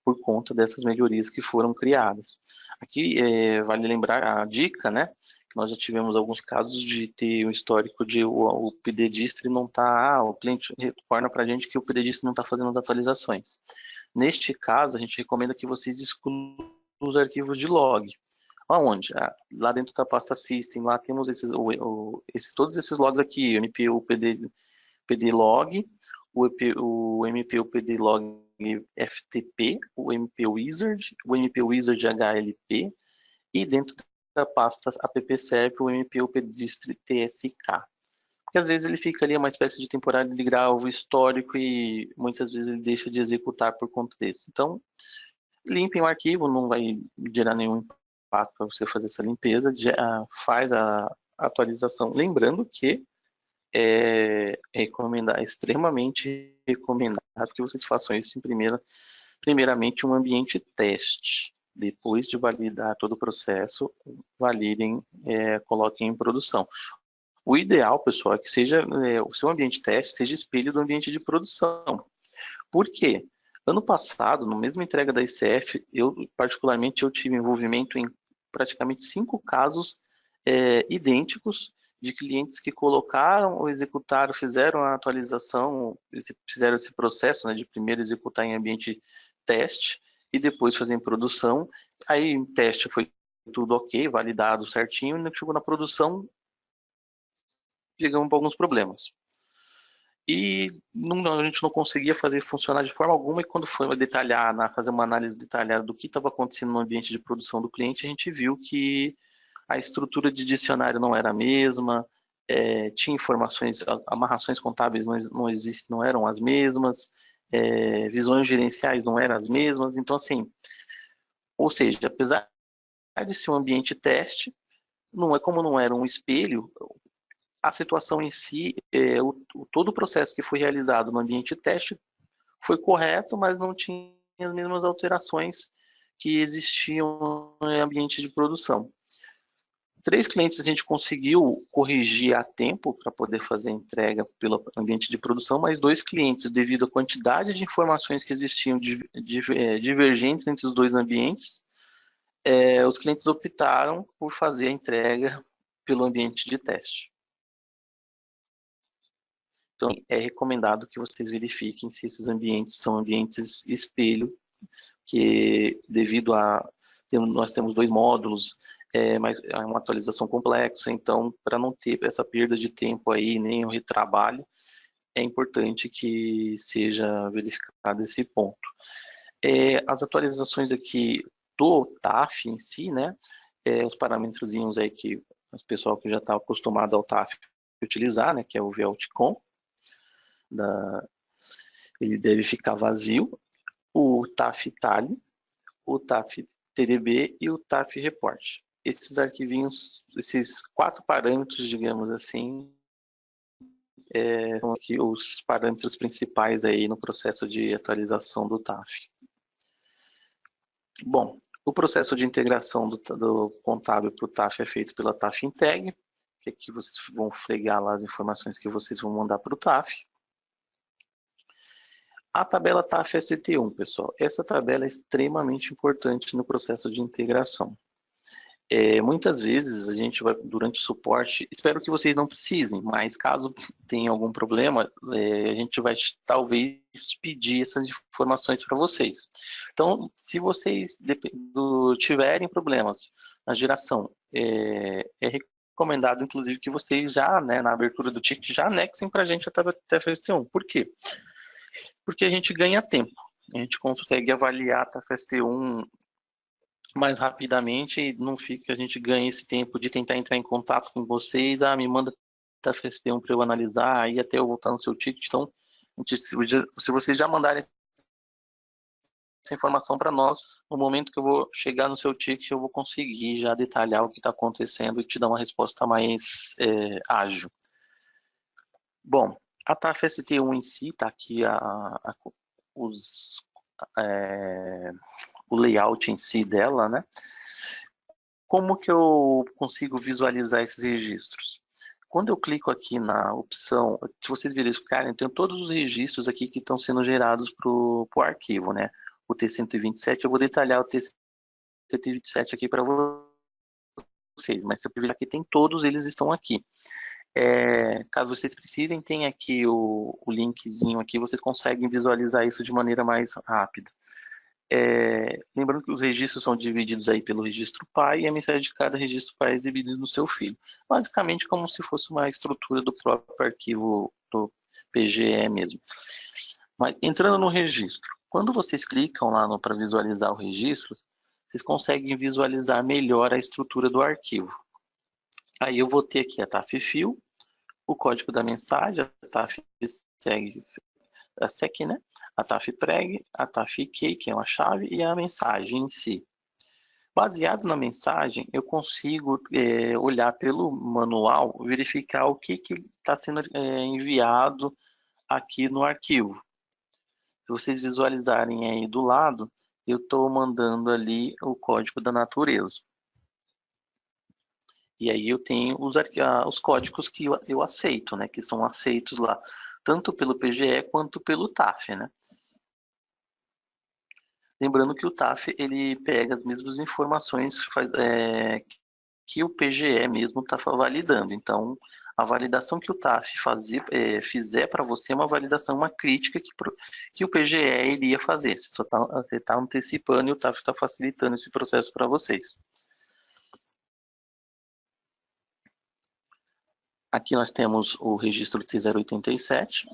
por conta dessas melhorias que foram criadas. Aqui vale lembrar a dica, né? Que nós já tivemos alguns casos de ter um histórico de o PDDistri não está, o cliente retorna para a gente que o PDDistri não está fazendo as atualizações. Neste caso, a gente recomenda que vocês excluam os arquivos de log. Aonde? Lá dentro da pasta System, lá temos todos esses logs aqui, o MPU PD log, o MPU PD log FTP, o MP Wizard, o MP Wizard HLP e dentro da pasta appserv o MPU PDistri TSK. Porque às vezes ele fica ali uma espécie de temporário de gravo histórico e muitas vezes ele deixa de executar por conta disso. Então, limpem o arquivo, não vai gerar nenhum impacto para você fazer essa limpeza, faz a atualização. Lembrando que extremamente recomendado que vocês façam isso primeiramente um ambiente teste. Depois de validar todo o processo, validem, coloquem em produção. O ideal, pessoal, é que o seu ambiente teste seja espelho do ambiente de produção. Por quê? Ano passado, na mesma entrega da ICF, particularmente eu tive envolvimento em praticamente 5 casos idênticos de clientes que colocaram ou executaram, fizeram a atualização, fizeram esse processo, né, de primeiro executar em ambiente teste e depois fazer em produção. Aí em teste foi tudo ok, validado certinho, e chegou na produção, chegamos para alguns problemas. E a gente não conseguia fazer funcionar de forma alguma, e quando foi detalhar, fazer uma análise detalhada do que estava acontecendo no ambiente de produção do cliente, a gente viu que a estrutura de dicionário não era a mesma, tinha informações, amarrações contábeis não eram as mesmas, visões gerenciais não eram as mesmas. Então, assim, ou seja, apesar de ser um ambiente teste, como não era um espelho, a situação em si, todo o processo que foi realizado no ambiente teste foi correto, mas não tinha as mesmas alterações que existiam no ambiente de produção. 3 clientes a gente conseguiu corrigir a tempo para poder fazer a entrega pelo ambiente de produção, mas 2 clientes, devido à quantidade de informações que existiam divergentes entre os 2 ambientes, os clientes optaram por fazer a entrega pelo ambiente de teste. Então, é recomendado que vocês verifiquem se esses ambientes são ambientes espelho, que devido nós temos 2 módulos, mas é uma atualização complexa, então, para não ter essa perda de tempo aí, nem o retrabalho, é importante que seja verificado esse ponto. As atualizações aqui do TAF em si, né, os parâmetrozinhos aí que o pessoal que já está acostumado ao TAF utilizar, né, que é o VLTCOM, ele deve ficar vazio, o TAF Tally, o TAF TDB e o TAF Report. Esses arquivinhos, esses 4 parâmetros, digamos assim, são aqui os parâmetros principais aí no processo de atualização do TAF. Bom, o processo de integração do contábil para o TAF é feito pela TAF Integ, que aqui vocês vão fregar lá as informações que vocês vão mandar para o TAF. A tabela TAF ST1, pessoal, essa tabela é extremamente importante no processo de integração. Muitas vezes a gente vai, durante o suporte, espero que vocês não precisem, mas caso tenha algum problema, a gente vai talvez pedir essas informações para vocês. Então, se vocês tiverem problemas na geração, é recomendado, inclusive, que vocês já, né, na abertura do ticket, já anexem para a gente a tabela TAF ST1. Por quê? Porque a gente ganha tempo. A gente consegue avaliar a TAF ST1 mais rapidamente e não fica, a gente ganha esse tempo de tentar entrar em contato com vocês, me manda TAF ST1 para eu analisar, aí até eu voltar no seu ticket. Então, se vocês já mandarem essa informação para nós, no momento que eu vou chegar no seu ticket, eu vou conseguir já detalhar o que está acontecendo e te dar uma resposta mais ágil. Bom, a TAF ST1 em si, está aqui o layout em si dela, né? Como que eu consigo visualizar esses registros? Quando eu clico aqui na opção, se vocês verificarem, tem todos os registros aqui que estão sendo gerados para o arquivo, né? O T127, eu vou detalhar o T127 aqui para vocês, mas se eu ver aqui, tem todos eles estão aqui. Caso vocês precisem, tem aqui o linkzinho aqui, vocês conseguem visualizar isso de maneira mais rápida. Lembrando que os registros são divididos aí pelo registro pai e a mensagem de cada registro pai é exibida no seu filho. Basicamente como se fosse uma estrutura do próprio arquivo do PGE mesmo. Mas entrando no registro, quando vocês clicam lá para visualizar o registro, vocês conseguem visualizar melhor a estrutura do arquivo. Aí eu vou ter aqui a TAF-FIO, o código da mensagem, a TAF-SEG, a SEC, né? A TAF-PREG, a TAF-IK, que é uma chave, e a mensagem em si. Baseado na mensagem, eu consigo olhar pelo manual, verificar o que está sendo enviado aqui no arquivo. Se vocês visualizarem aí do lado, eu estou mandando ali o código da natureza. E aí eu tenho os códigos que eu aceito, né? Que são aceitos lá, tanto pelo PGE quanto pelo TAF, né? Lembrando que o TAF ele pega as mesmas informações que o PGE mesmo está validando. Então, a validação que o TAF fizer para você é uma validação, uma crítica que o PGE iria fazer. Você está antecipando e o TAF está facilitando esse processo para vocês. Aqui nós temos o registro T087,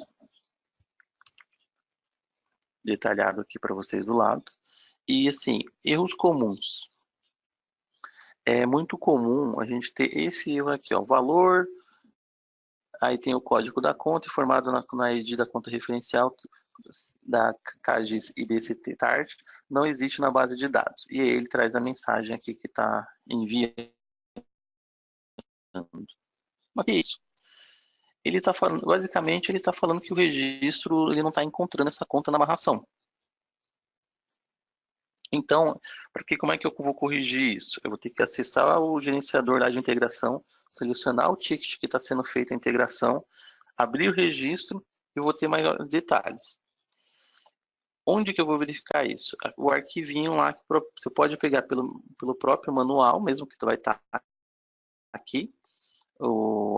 detalhado aqui para vocês do lado. E assim, erros comuns. É muito comum a gente ter esse erro aqui, ó, valor, aí tem o código da conta, informado na ID da conta referencial da CAGIS e desse TART, não existe na base de dados. E aí ele traz a mensagem aqui que está enviando. Mas que é isso? Ele está falando, basicamente, ele está falando que o registro ele não está encontrando essa conta na amarração. Então, como é que eu vou corrigir isso? Eu vou ter que acessar o gerenciador lá de integração, selecionar o ticket que está sendo feita a integração, abrir o registro e vou ter maiores detalhes. Onde que eu vou verificar isso? O arquivinho lá, que você pode pegar pelo próprio manual, mesmo que vai estar aqui.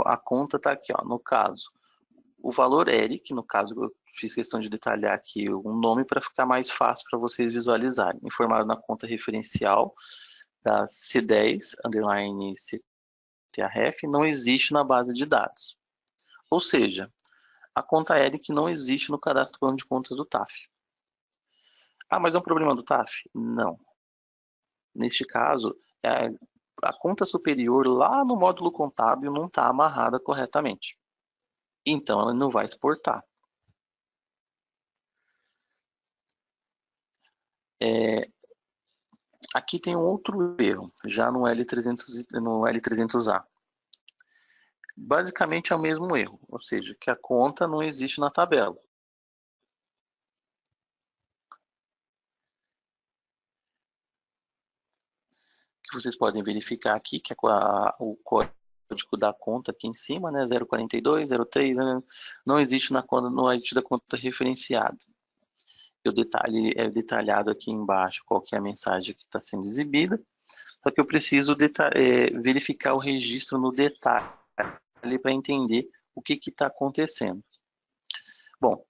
A conta está aqui, ó, no caso. O valor ERIC, no caso, eu fiz questão de detalhar aqui um nome para ficar mais fácil para vocês visualizarem. Informado na conta referencial da C10, underline CTRF, não existe na base de dados. Ou seja, a conta ERIC não existe no cadastro plano de contas do TAF. Ah, mas é um problema do TAF? Não. Neste caso, a conta superior lá no módulo contábil não está amarrada corretamente. Então, ela não vai exportar. Aqui tem um outro erro, já no L300A. Basicamente é o mesmo erro, ou seja, que a conta não existe na tabela. Que vocês podem verificar aqui, que é o código da conta aqui em cima, né, 042, 03, né, não existe no ID da conta referenciada. É detalhado aqui embaixo qual que é a mensagem que está sendo exibida, só que eu preciso verificar o registro no detalhe para entender o que está acontecendo. Bom,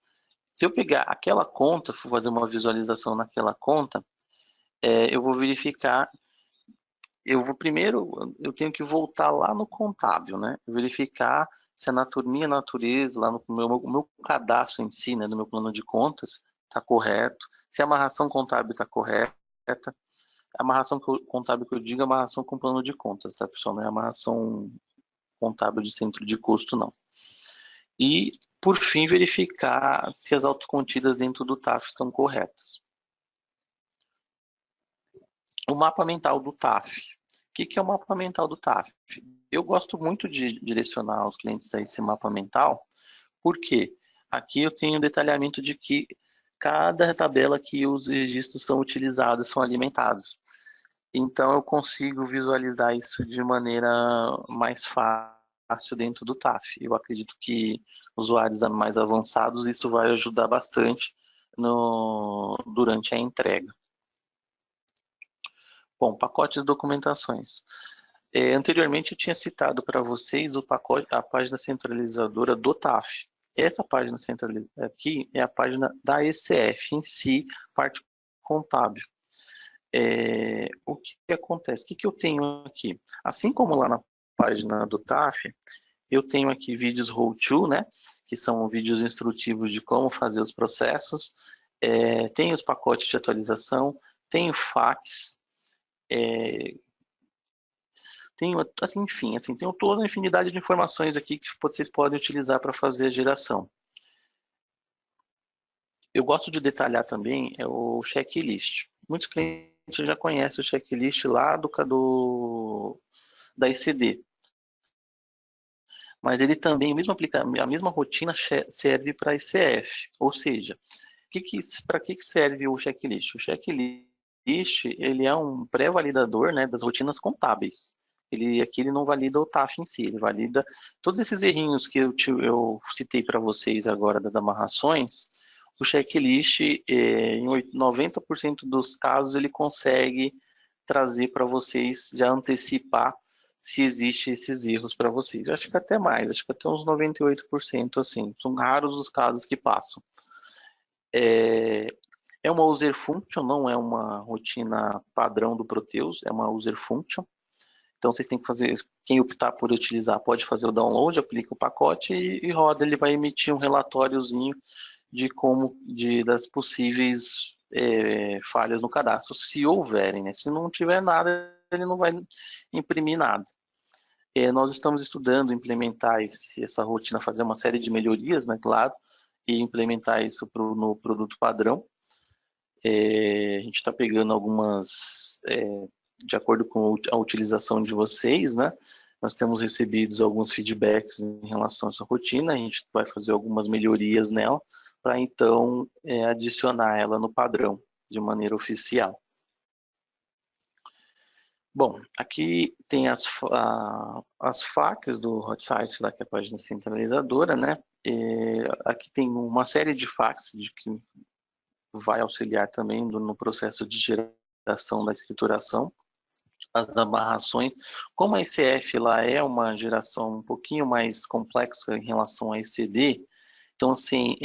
se eu pegar aquela conta, for fazer uma visualização naquela conta, eu vou verificar, eu tenho que voltar lá no contábil, né? Verificar se a minha natureza, lá no meu cadastro em si, né, no meu plano de contas, está correto, se a amarração contábil está correta. A amarração contábil que eu digo é amarração com plano de contas, tá, pessoal? Não é amarração contábil de centro de custo, não. E, por fim, verificar se as autocontidas dentro do TAF estão corretas. O mapa mental do TAF. O que é o mapa mental do TAF? Eu gosto muito de direcionar os clientes a esse mapa mental, porque aqui eu tenho detalhamento de que cada tabela que os registros são utilizados, são alimentados. Então eu consigo visualizar isso de maneira mais fácil dentro do TAF. Eu acredito que usuários mais avançados isso vai ajudar bastante durante a entrega. Bom, pacotes de documentações. Anteriormente eu tinha citado para vocês a página centralizadora do TAF. Essa página centralizadora aqui é a página da ECF em si, contábil. O que acontece? O que eu tenho aqui? Assim como lá na página do TAF, eu tenho aqui vídeos how-to, né? Que são vídeos instrutivos de como fazer os processos. Tem os pacotes de atualização, tem o fax, tenho, assim, enfim, assim, tenho toda a infinidade de informações aqui que vocês podem utilizar para fazer a geração. Eu gosto de detalhar também o checklist. Muitos clientes já conhecem o checklist lá da ICD, mas ele também, a mesma rotina serve para ICF, ou seja, para que serve o checklist? O checklist ele é um pré-validador, né, das rotinas contábeis. Aqui ele não valida o TAF em si, ele valida todos esses errinhos que eu citei para vocês agora das amarrações. O checklist, em 90% dos casos, ele consegue trazer para vocês, já antecipar se existem esses erros para vocês. Eu acho que até mais, acho que até uns 98%, assim. São raros os casos que passam. É uma user function, não é uma rotina padrão do Proteus, é uma user function. Então vocês têm que fazer, quem optar por utilizar pode fazer o download, aplica o pacote e roda, ele vai emitir um relatóriozinho das possíveis falhas no cadastro, se houverem, né? Se não tiver nada, ele não vai imprimir nada. Nós estamos estudando implementar essa rotina, fazer uma série de melhorias, né, claro, e implementar isso no produto padrão. A gente está pegando algumas, de acordo com a utilização de vocês, né? Nós temos recebido alguns feedbacks em relação a essa rotina, a gente vai fazer algumas melhorias nela, para então adicionar ela no padrão, de maneira oficial. Bom, aqui tem as FAQs do Hotsite, que é a página centralizadora, né? Aqui tem uma série de FAQs que vai auxiliar também no processo de geração da escrituração, as amarrações. Como a ICF lá é uma geração um pouquinho mais complexa em relação a ECD, então assim,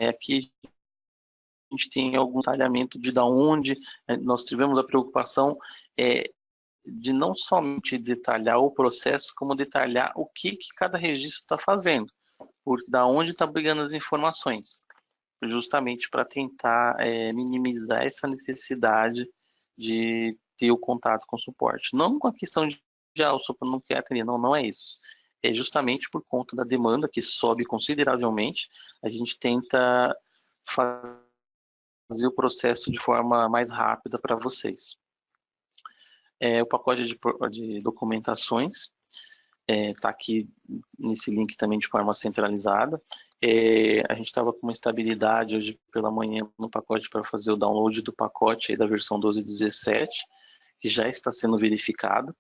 aqui a gente tem algum detalhamento de onde nós tivemos a preocupação de não somente detalhar o processo, como detalhar o que cada registro está fazendo, da onde está brigando as informações, justamente para tentar minimizar essa necessidade de ter o contato com o suporte. Não com a questão de o suporte não quer atender, não é isso. É justamente por conta da demanda que sobe consideravelmente, a gente tenta fazer o processo de forma mais rápida para vocês. O pacote de documentações está aqui nesse link também de forma centralizada. A gente estava com uma estabilidade hoje pela manhã no pacote para fazer o download do pacote da versão 12.17, que já está sendo verificado.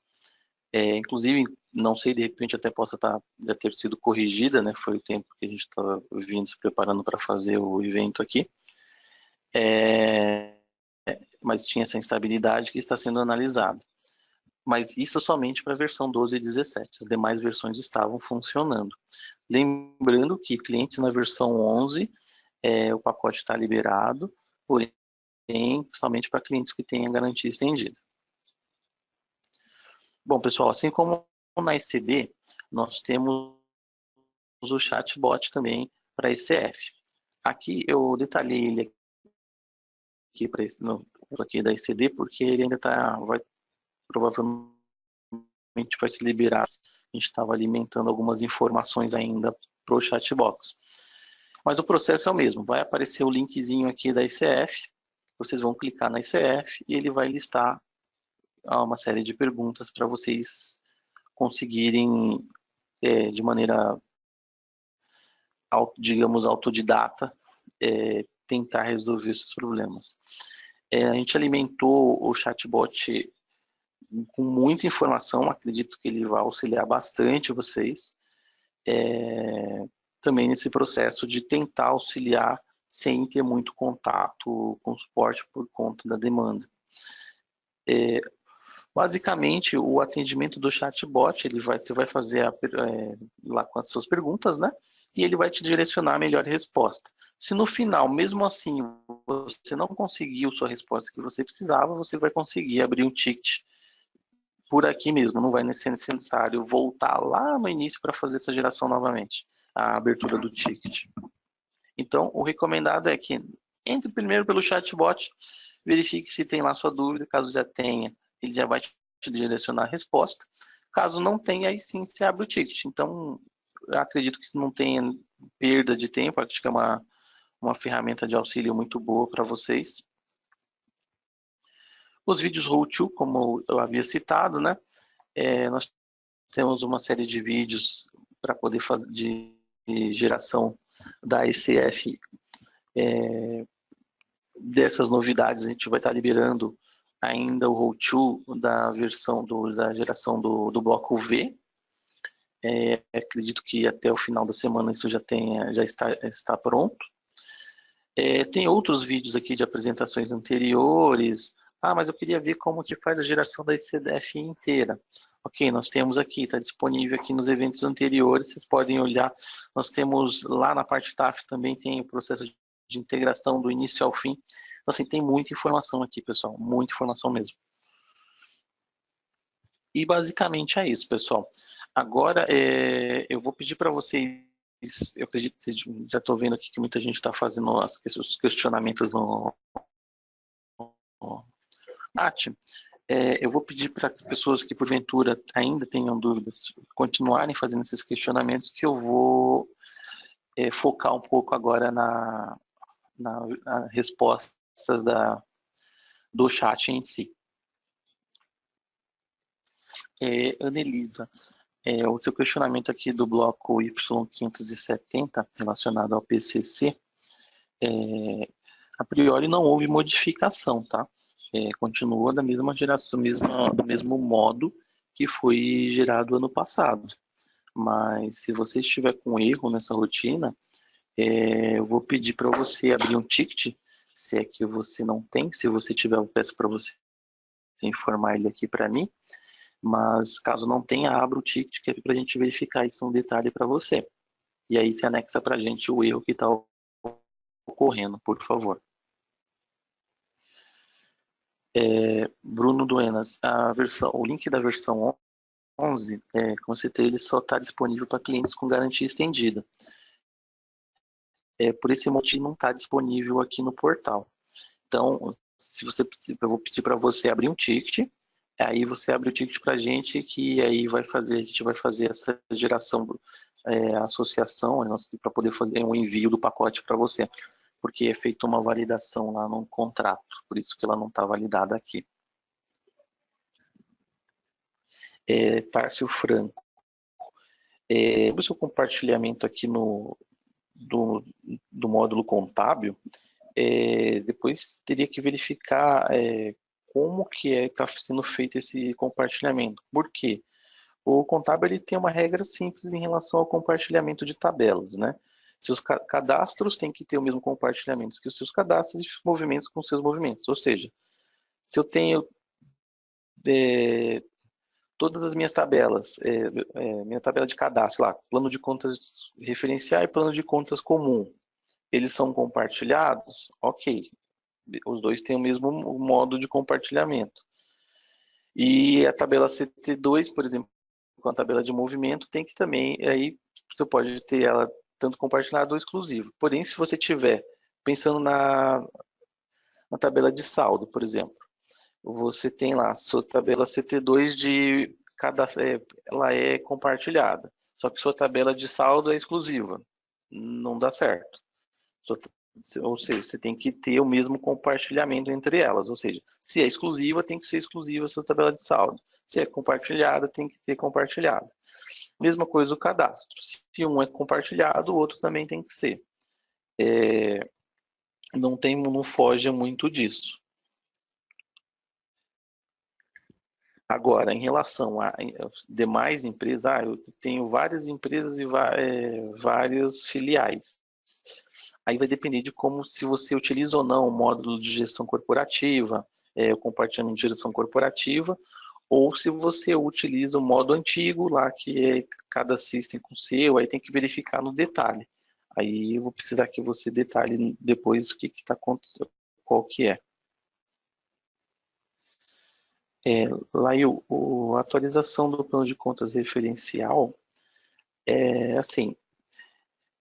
Inclusive, não sei, de repente até possa já ter sido corrigida, né? Foi o tempo que a gente estava vindo se preparando para fazer o evento aqui. Mas tinha essa instabilidade que está sendo analisada. Mas isso somente para a versão 12.17. As demais versões estavam funcionando. Lembrando que clientes na versão 11, o pacote está liberado, porém, somente para clientes que têm a garantia estendida. Bom, pessoal, assim como na ECD, nós temos o chatbot também para ECF. Aqui eu detalhei ele aqui da ECD, porque ele ainda provavelmente vai se liberar. A gente estava alimentando algumas informações ainda para o chatbox. Mas o processo é o mesmo. Vai aparecer o linkzinho aqui da ICF. Vocês vão clicar na ICF e ele vai listar uma série de perguntas para vocês conseguirem, de maneira, digamos, autodidata, tentar resolver esses problemas. A gente alimentou o chatbot com muita informação, acredito que ele vai auxiliar bastante vocês, também nesse processo de tentar auxiliar sem ter muito contato com o suporte por conta da demanda. Basicamente, o atendimento do chatbot, você vai fazer lá com as suas perguntas, né? e ele vai te direcionar a melhor resposta. Se no final, mesmo assim, você não conseguiu sua resposta que você precisava, você vai conseguir abrir um ticket por aqui mesmo, não vai ser necessário voltar lá no início para fazer essa geração novamente, a abertura do ticket. Então, o recomendado é que entre primeiro pelo chatbot, verifique se tem lá sua dúvida, caso já tenha, ele já vai te direcionar a resposta. Caso não tenha, aí sim você abre o ticket. Então, eu acredito que não tenha perda de tempo, acho que é uma ferramenta de auxílio muito boa para vocês. Os vídeos How-To, como eu havia citado, né? Nós temos uma série de vídeos para poder fazer de geração da ECF. Dessas novidades, a gente vai estar liberando ainda o How-To da geração do bloco V. Acredito que até o final da semana isso já está pronto. Tem outros vídeos aqui de apresentações anteriores. Mas eu queria ver como que faz a geração da ECDF inteira. Ok, nós temos aqui, está disponível aqui nos eventos anteriores, vocês podem olhar. Nós temos lá na parte TAF também tem o processo de integração do início ao fim. Então, assim, tem muita informação aqui, pessoal, muita informação mesmo. E basicamente é isso, pessoal. Agora, eu vou pedir para vocês, eu acredito que vocês já estou vendo aqui que muita gente está fazendo os questionamentos no chat. Eu vou pedir para as pessoas que porventura ainda tenham dúvidas continuarem fazendo esses questionamentos, que eu vou focar um pouco agora na respostas do chat em si. Anelisa, o teu questionamento aqui do bloco Y570 relacionado ao PCC, a priori não houve modificação, tá? Continua da mesma geração, do mesmo modo que foi gerado ano passado. Mas se você estiver com erro nessa rotina, eu vou pedir para você abrir um ticket, se é que você não tem. Se você tiver, eu peço para você informar ele aqui para mim. Mas caso não tenha, abra o ticket, que é para a gente verificar isso um detalhe para você. E aí você anexa para a gente o erro que está ocorrendo, por favor. Bruno Duenas, o link da versão 11, como citei, ele só está disponível para clientes com garantia estendida. Por esse motivo não está disponível aqui no portal. Então, eu vou pedir para você abrir um ticket, aí você abre o ticket para a gente, que aí a gente vai fazer essa geração, associação, para poder fazer um envio do pacote para você, porque é feita uma validação lá no contrato, por isso que ela não está validada aqui. Tárcio Franco, sobre o seu compartilhamento aqui do módulo contábil, depois teria que verificar como que está sendo feito esse compartilhamento. Por quê? O contábil ele tem uma regra simples em relação ao compartilhamento de tabelas, né? Seus cadastros têm que ter o mesmo compartilhamento que os seus cadastros e os movimentos com os seus movimentos. Ou seja, se eu tenho todas as minhas tabelas, minha tabela de cadastro lá, plano de contas referencial e plano de contas comum, eles são compartilhados? Ok, os dois têm o mesmo modo de compartilhamento. E a tabela CT2, por exemplo, com a tabela de movimento, tem que também, aí você pode ter ela tanto compartilhada ou exclusiva. Porém, se você tiver pensando na tabela de saldo, por exemplo, você tem lá a sua tabela CT2 ela é compartilhada, só que sua tabela de saldo é exclusiva. Não dá certo. Ou seja, você tem que ter o mesmo compartilhamento entre elas. Ou seja, se é exclusiva, tem que ser exclusiva a sua tabela de saldo. Se é compartilhada, tem que ser compartilhada. Mesma coisa o cadastro. Se um é compartilhado, o outro também tem que ser. Não foge muito disso. Agora, em relação a demais empresas, eu tenho várias empresas e vários filiais. Aí vai depender de se você utiliza ou não o módulo de gestão corporativa, o compartilhamento de gestão corporativa, ou se você utiliza o modo antigo lá, que é cada system com seu, aí tem que verificar no detalhe. Aí eu vou precisar que você detalhe depois o que está acontecendo, qual que é. Laio, a atualização do plano de contas referencial é assim,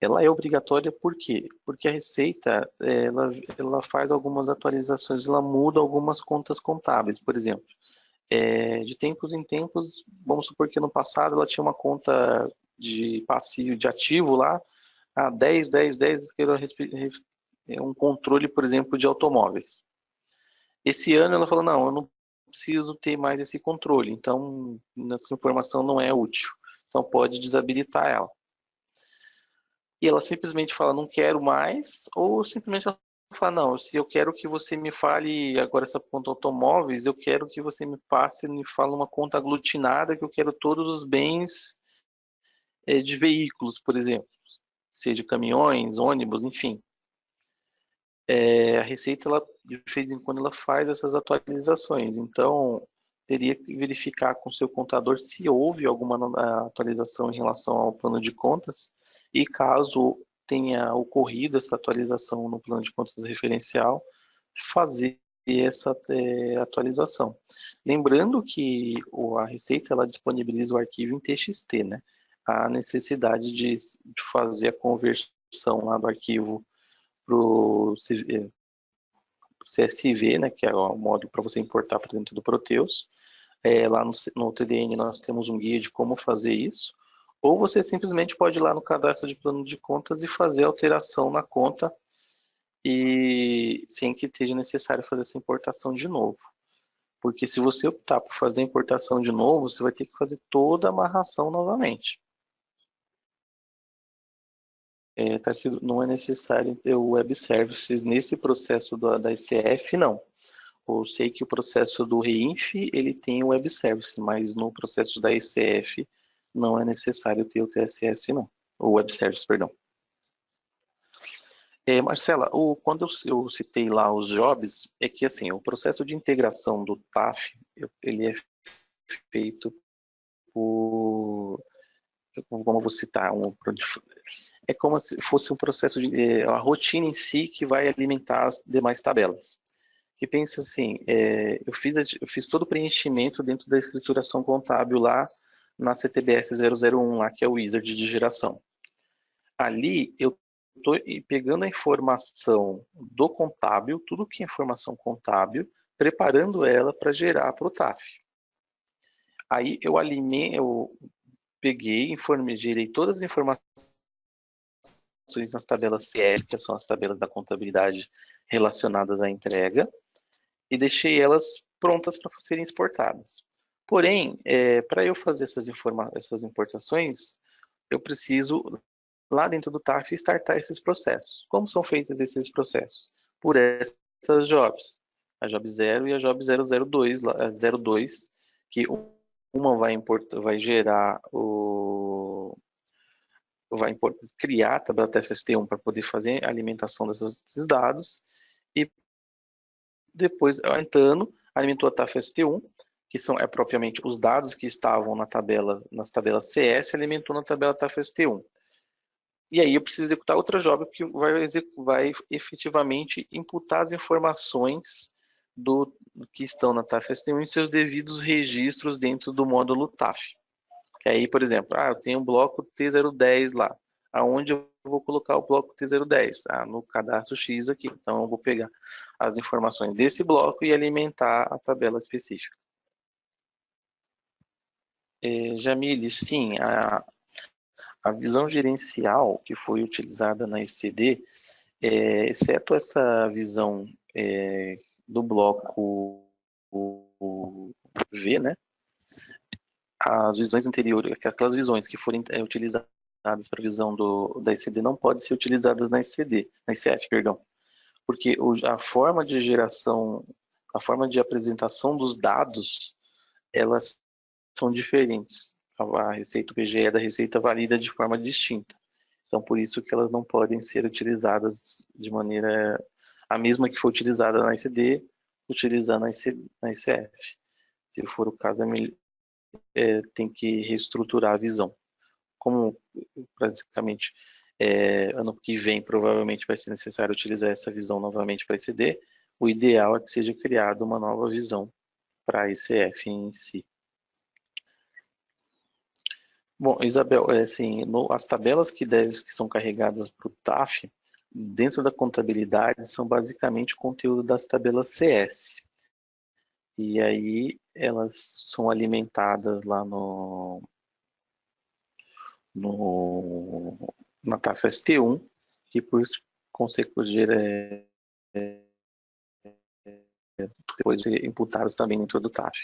ela é obrigatória por quê? Porque a Receita, ela faz algumas atualizações, ela muda algumas contas contábeis, por exemplo. De tempos em tempos, vamos supor que no passado ela tinha uma conta de passivo, de ativo lá, a 10, 10, 10, que era um controle, por exemplo, de automóveis. Esse ano ela falou, não, eu não preciso ter mais esse controle, então essa informação não é útil. Então pode desabilitar ela. E ela simplesmente fala, não quero mais, ou simplesmente ela fala, não, se eu quero que você me fale agora essa conta automóveis, eu quero que você me passe, me fale uma conta aglutinada, que eu quero todos os bens de veículos, por exemplo, seja caminhões, ônibus, enfim. A Receita, ela, de vez em quando, ela faz essas atualizações, então teria que verificar com o seu contador se houve alguma atualização em relação ao plano de contas, e caso tenha ocorrido essa atualização no plano de contas referencial, fazer essa atualização. Lembrando que a Receita, ela disponibiliza o arquivo em TXT, né? A necessidade de fazer a conversão lá do arquivo para o CSV, né, que é o módulo para você importar para dentro do Proteus. Lá no TDN nós temos um guia de como fazer isso. Ou você simplesmente pode ir lá no cadastro de plano de contas e fazer a alteração na conta e sem que seja necessário fazer essa importação de novo. Porque se você optar por fazer a importação de novo, você vai ter que fazer toda a amarração novamente. Tarcísio, não é necessário ter o web services nesse processo da ICF, não. Eu sei que o processo do REINF, ele tem o web service, mas no processo da ICF não é necessário ter o TSS, não. O web service, perdão. Marcela, quando eu citei lá os jobs, é que assim, o processo de integração do TAF, ele é feito por, como eu vou citar, é como se fosse um processo de a rotina em si que vai alimentar as demais tabelas. Que pensa assim, eu fiz todo o preenchimento dentro da escrituração contábil lá na CTBS 001, lá que é o wizard de geração. Ali eu estou pegando a informação do contábil, tudo que é informação contábil, preparando ela para gerar para o TAF. Aí eu peguei, gerei todas as informações nas tabelas CL, que são as tabelas da contabilidade relacionadas à entrega, e deixei elas prontas para serem exportadas. Porém, para eu fazer essas importações, eu preciso, lá dentro do TAF, startar esses processos. Como são feitos esses processos? Por essas jobs. A job 0 e a job 002, 02, que uma vai gerar criar a tabela TFST1 para poder fazer a alimentação desses dados, e depois, aumentando, alimentou a TAF-ST1, que é propriamente os dados que estavam nas tabelas CS, alimentou na tabela TAF-ST1. E aí eu preciso executar outra job que vai efetivamente imputar as informações que estão na TAF-ST1 em seus devidos registros dentro do módulo TAF. Que aí, por exemplo, eu tenho um bloco T010 lá, aonde eu vou colocar o bloco T010? No cadastro X aqui. Então eu vou pegar as informações desse bloco e alimentar a tabela específica. Jamile, sim, a visão gerencial que foi utilizada na ECD, exceto essa visão do bloco V, né? As visões anteriores, aquelas visões que forem utilizadas para a visão da ECD não podem ser utilizadas na ICF, perdão. Porque a forma de geração, a forma de apresentação dos dados, elas são diferentes. A receita PGE da receita valida de forma distinta. Então, por isso que elas não podem ser utilizadas de maneira a mesma que foi utilizada na ICD, utilizar na ICF. Se for o caso, tem que reestruturar a visão. Como, basicamente, ano que vem provavelmente vai ser necessário utilizar essa visão novamente para ECD, o ideal é que seja criada uma nova visão para a ECF em si. Bom, Isabel, assim, as tabelas que são carregadas para o TAF, dentro da contabilidade, são basicamente conteúdo das tabelas CS. E aí elas são alimentadas lá na TAF ST1, que por consequência depois imputadas também dentro do TAF.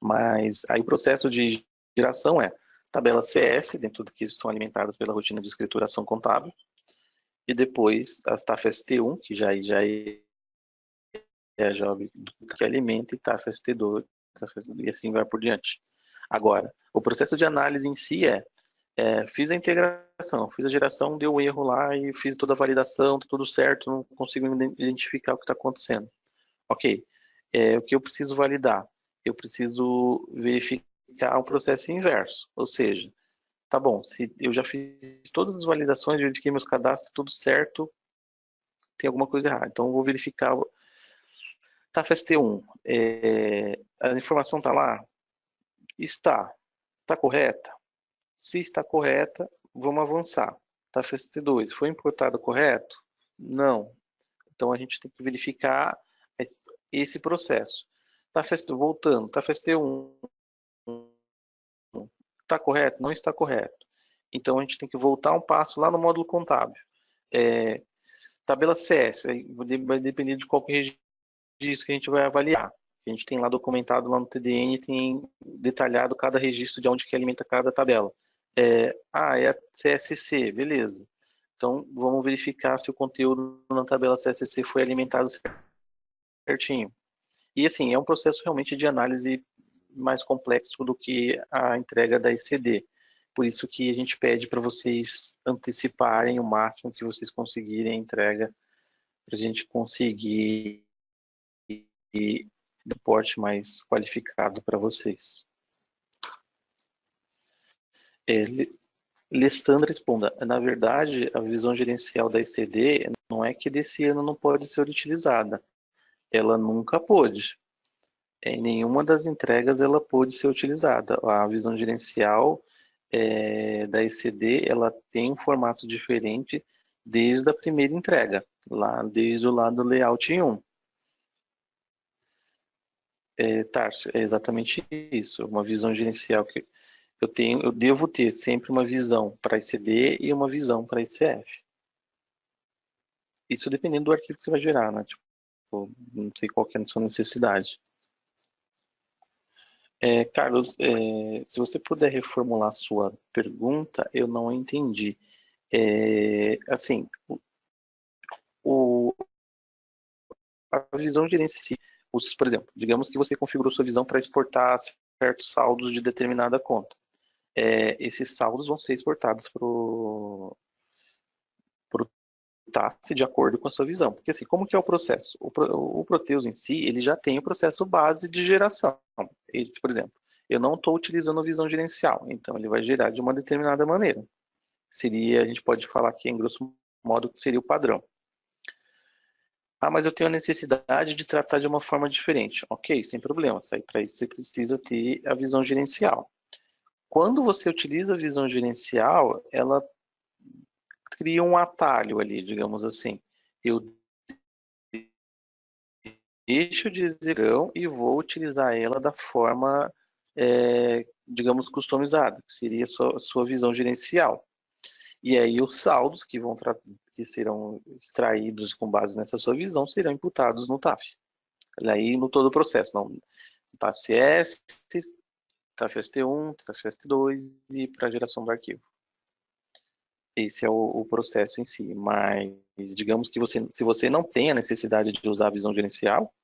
Mas aí o processo de geração tabela CS, dentro do que são alimentadas pela rotina de escrituração contábil, e depois as TAF ST1, que já é a job que alimenta, e TAF ST2, e assim vai por diante. Agora, o processo de análise em si fiz a integração, fiz a geração, deu erro lá e fiz toda a validação, tá tudo certo, não consigo identificar o que está acontecendo. Ok, o que eu preciso validar? Eu preciso verificar o processo inverso, ou seja, tá bom, se eu já fiz todas as validações, verifiquei meus cadastros, tudo certo, tem alguma coisa errada. Então eu vou verificar. Tá, FST1, a informação está lá? Está. Está correta? Se está correta, vamos avançar. Tá, FST2, foi importado correto? Não. Então a gente tem que verificar esse processo. Tá, voltando, tá, FST1, está correto? Não está correto. Então a gente tem que voltar um passo lá no módulo contábil. Tabela CS, vai depender de qual registro que a gente vai avaliar. A gente tem lá documentado lá no TDN, tem detalhado cada registro de onde que alimenta cada tabela. É a CSC, beleza. Então vamos verificar se o conteúdo na tabela CSC foi alimentado certinho. E assim, é um processo realmente de análise mais complexo do que a entrega da ECD. Por isso que a gente pede para vocês anteciparem o máximo que vocês conseguirem a entrega, para a gente conseguir suporte mais qualificado para vocês. Alessandra responda. Na verdade, a visão gerencial da ECD não é que desse ano não pode ser utilizada. Ela nunca pôde. Em nenhuma das entregas ela pôde ser utilizada. A visão gerencial da ECD, ela tem um formato diferente desde a primeira entrega, desde o lado layout 1. Tarso, é exatamente isso. Uma visão gerencial que eu devo ter sempre uma visão para ECD e uma visão para ECF. Isso dependendo do arquivo que você vai gerar, né? Tipo, não sei qual que é a sua necessidade. Carlos, se você puder reformular a sua pergunta, eu não entendi. Assim, a visão gerencial, por exemplo, digamos que você configurou sua visão para exportar certos saldos de determinada conta. Esses saldos vão ser exportados para o TAF de acordo com a sua visão. Porque assim, como que é o processo? O Proteus em si, ele já tem o processo base de geração. Por exemplo, eu não estou utilizando visão gerencial, então ele vai gerar de uma determinada maneira. A gente pode falar que em grosso modo seria o padrão. Mas eu tenho a necessidade de tratar de uma forma diferente. Ok, sem problema. Para isso você precisa ter a visão gerencial. Quando você utiliza a visão gerencial, ela cria um atalho ali, digamos assim. Eu deixo de execução e vou utilizar ela da forma, digamos, customizada, que seria a sua visão gerencial. E aí os saldos que serão extraídos com base nessa sua visão serão imputados no TAF. Aí no todo o processo, não, TAF CS, TAF ST1, TAF ST2 e para a geração do arquivo. Esse é o processo em si, mas digamos que se você não tem a necessidade de usar a visão gerencial,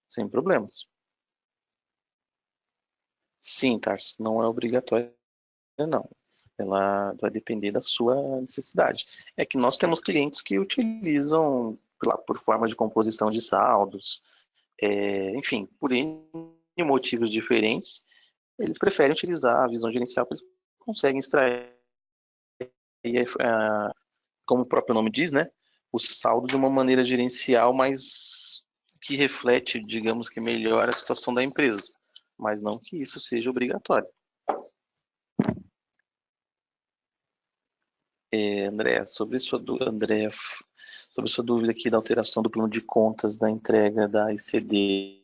sem problemas. Sim, Tarso, não é obrigatório, não. Ela vai depender da sua necessidade. É que nós temos clientes que utilizam por forma de composição de saldos, enfim, por N motivos diferentes, eles preferem utilizar a visão gerencial, porque eles conseguem extrair, como o próprio nome diz, né, o saldo de uma maneira gerencial, mas que reflete, digamos que melhor a situação da empresa, mas não que isso seja obrigatório. André, sobre sua dúvida aqui da alteração do plano de contas da entrega da ICD,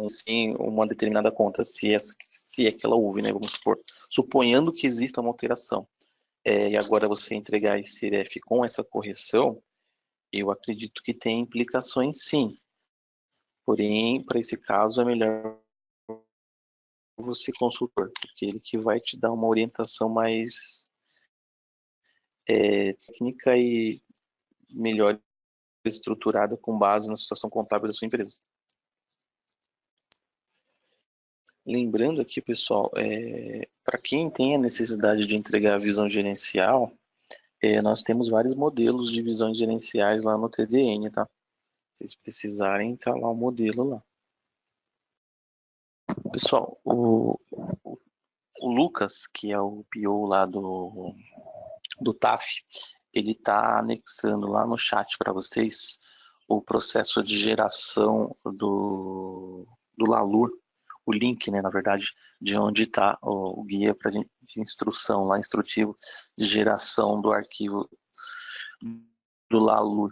sim, uma determinada conta, se é que ela houve, né? Vamos supor, suponhando que exista uma alteração, e agora você entregar esse CRF com essa correção, eu acredito que tem implicações, sim. Porém, para esse caso, é melhor você consultor, porque ele que vai te dar uma orientação mais técnica e melhor estruturada com base na situação contábil da sua empresa. Lembrando aqui, pessoal, para quem tem a necessidade de entregar a visão gerencial, nós temos vários modelos de visões gerenciais lá no TDN, tá? Se vocês precisarem, tá lá o modelo lá. Pessoal, o Lucas, que é o PO lá do TAF, ele está anexando lá no chat para vocês o processo de geração do Lalur, o link, né, na verdade, de onde está o guia de instrução lá, instrutivo de geração do arquivo do Lalur.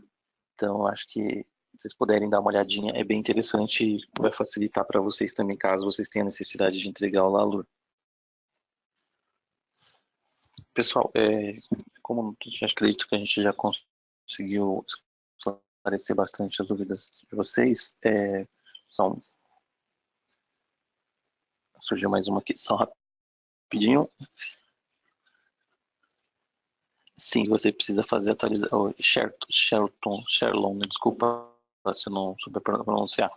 Então, acho que se vocês puderem dar uma olhadinha, é bem interessante e vai facilitar para vocês também, caso vocês tenham necessidade de entregar o Lalur. Pessoal, como eu acredito que a gente já conseguiu esclarecer bastante as dúvidas de vocês, surgiu mais uma aqui, só rapidinho. Sim, você precisa fazer atualização. Sherlon, desculpa se eu não souber pronunciar,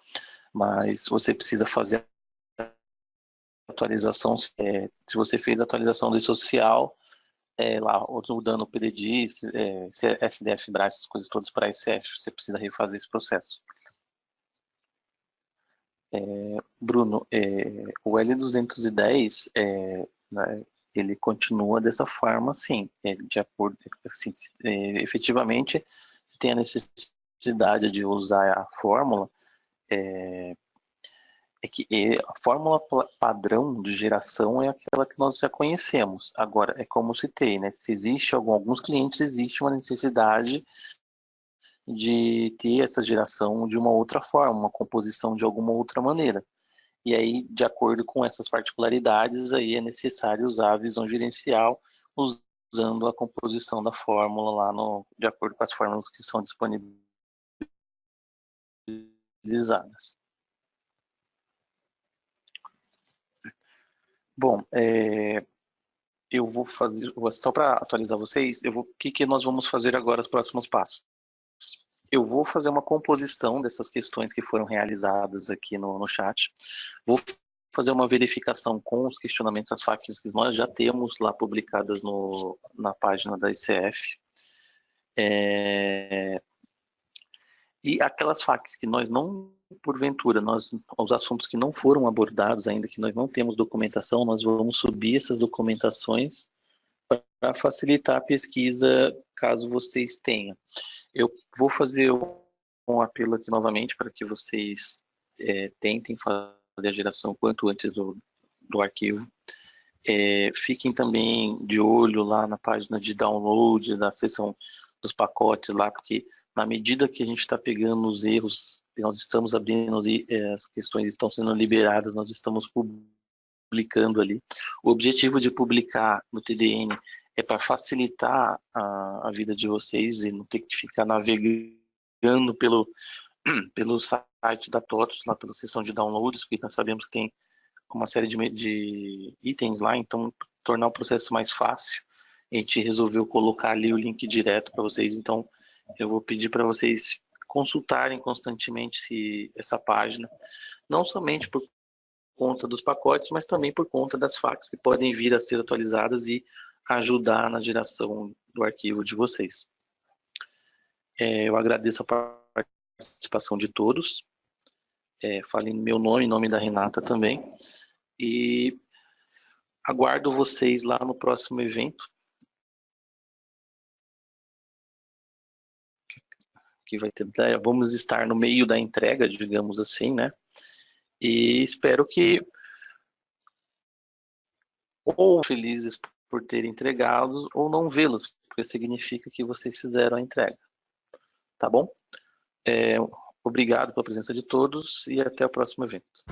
mas você precisa fazer atualização. Se você fez a atualização do social, lá, mudando o PDD, SDF, BRAS, essas coisas todas para SF, você precisa refazer esse processo. Bruno, o L210, né, ele continua dessa forma, sim, de acordo, assim, efetivamente, se tem a necessidade de usar a fórmula, que a fórmula padrão de geração é aquela que nós já conhecemos. Agora, é como citei, né? Se existe alguns clientes, existe uma necessidade de ter essa geração de uma outra forma, uma composição de alguma outra maneira. E aí, de acordo com essas particularidades, aí é necessário usar a visão gerencial usando a composição da fórmula lá de acordo com as fórmulas que são disponibilizadas. Bom, eu vou fazer, só para atualizar vocês, o que nós vamos fazer agora, os próximos passos? Eu vou fazer uma composição dessas questões que foram realizadas aqui no chat. Vou fazer uma verificação com os questionamentos, as FAQs que nós já temos lá publicadas na página da ICF. E aquelas FAQs que nós não, porventura, os assuntos que não foram abordados ainda, que nós não temos documentação, nós vamos subir essas documentações para facilitar a pesquisa, caso vocês tenham. Eu vou fazer um apelo aqui novamente para que vocês tentem fazer a geração quanto antes do arquivo. Fiquem também de olho lá na página de download, da seção dos pacotes lá, porque na medida que a gente está pegando os erros, nós estamos abrindo ali, as questões estão sendo liberadas, nós estamos publicando ali. O objetivo de publicar no TDN é para facilitar a vida de vocês e não ter que ficar navegando pelo site da TOTOS, lá pela seção de downloads, porque nós sabemos que tem uma série de itens lá, então tornar o processo mais fácil, a gente resolveu colocar ali o link direto para vocês, então eu vou pedir para vocês consultarem constantemente essa página, não somente por conta dos pacotes, mas também por conta das FAQs que podem vir a ser atualizadas e ajudar na geração do arquivo de vocês. Eu agradeço a participação de todos. Falei meu nome, em nome da Renata também. E aguardo vocês lá no próximo evento, que vai ter, vamos estar no meio da entrega, digamos assim, né? E espero que ou felizes por terem entregado ou não vê-los, porque significa que vocês fizeram a entrega. Tá bom? Obrigado pela presença de todos e até o próximo evento.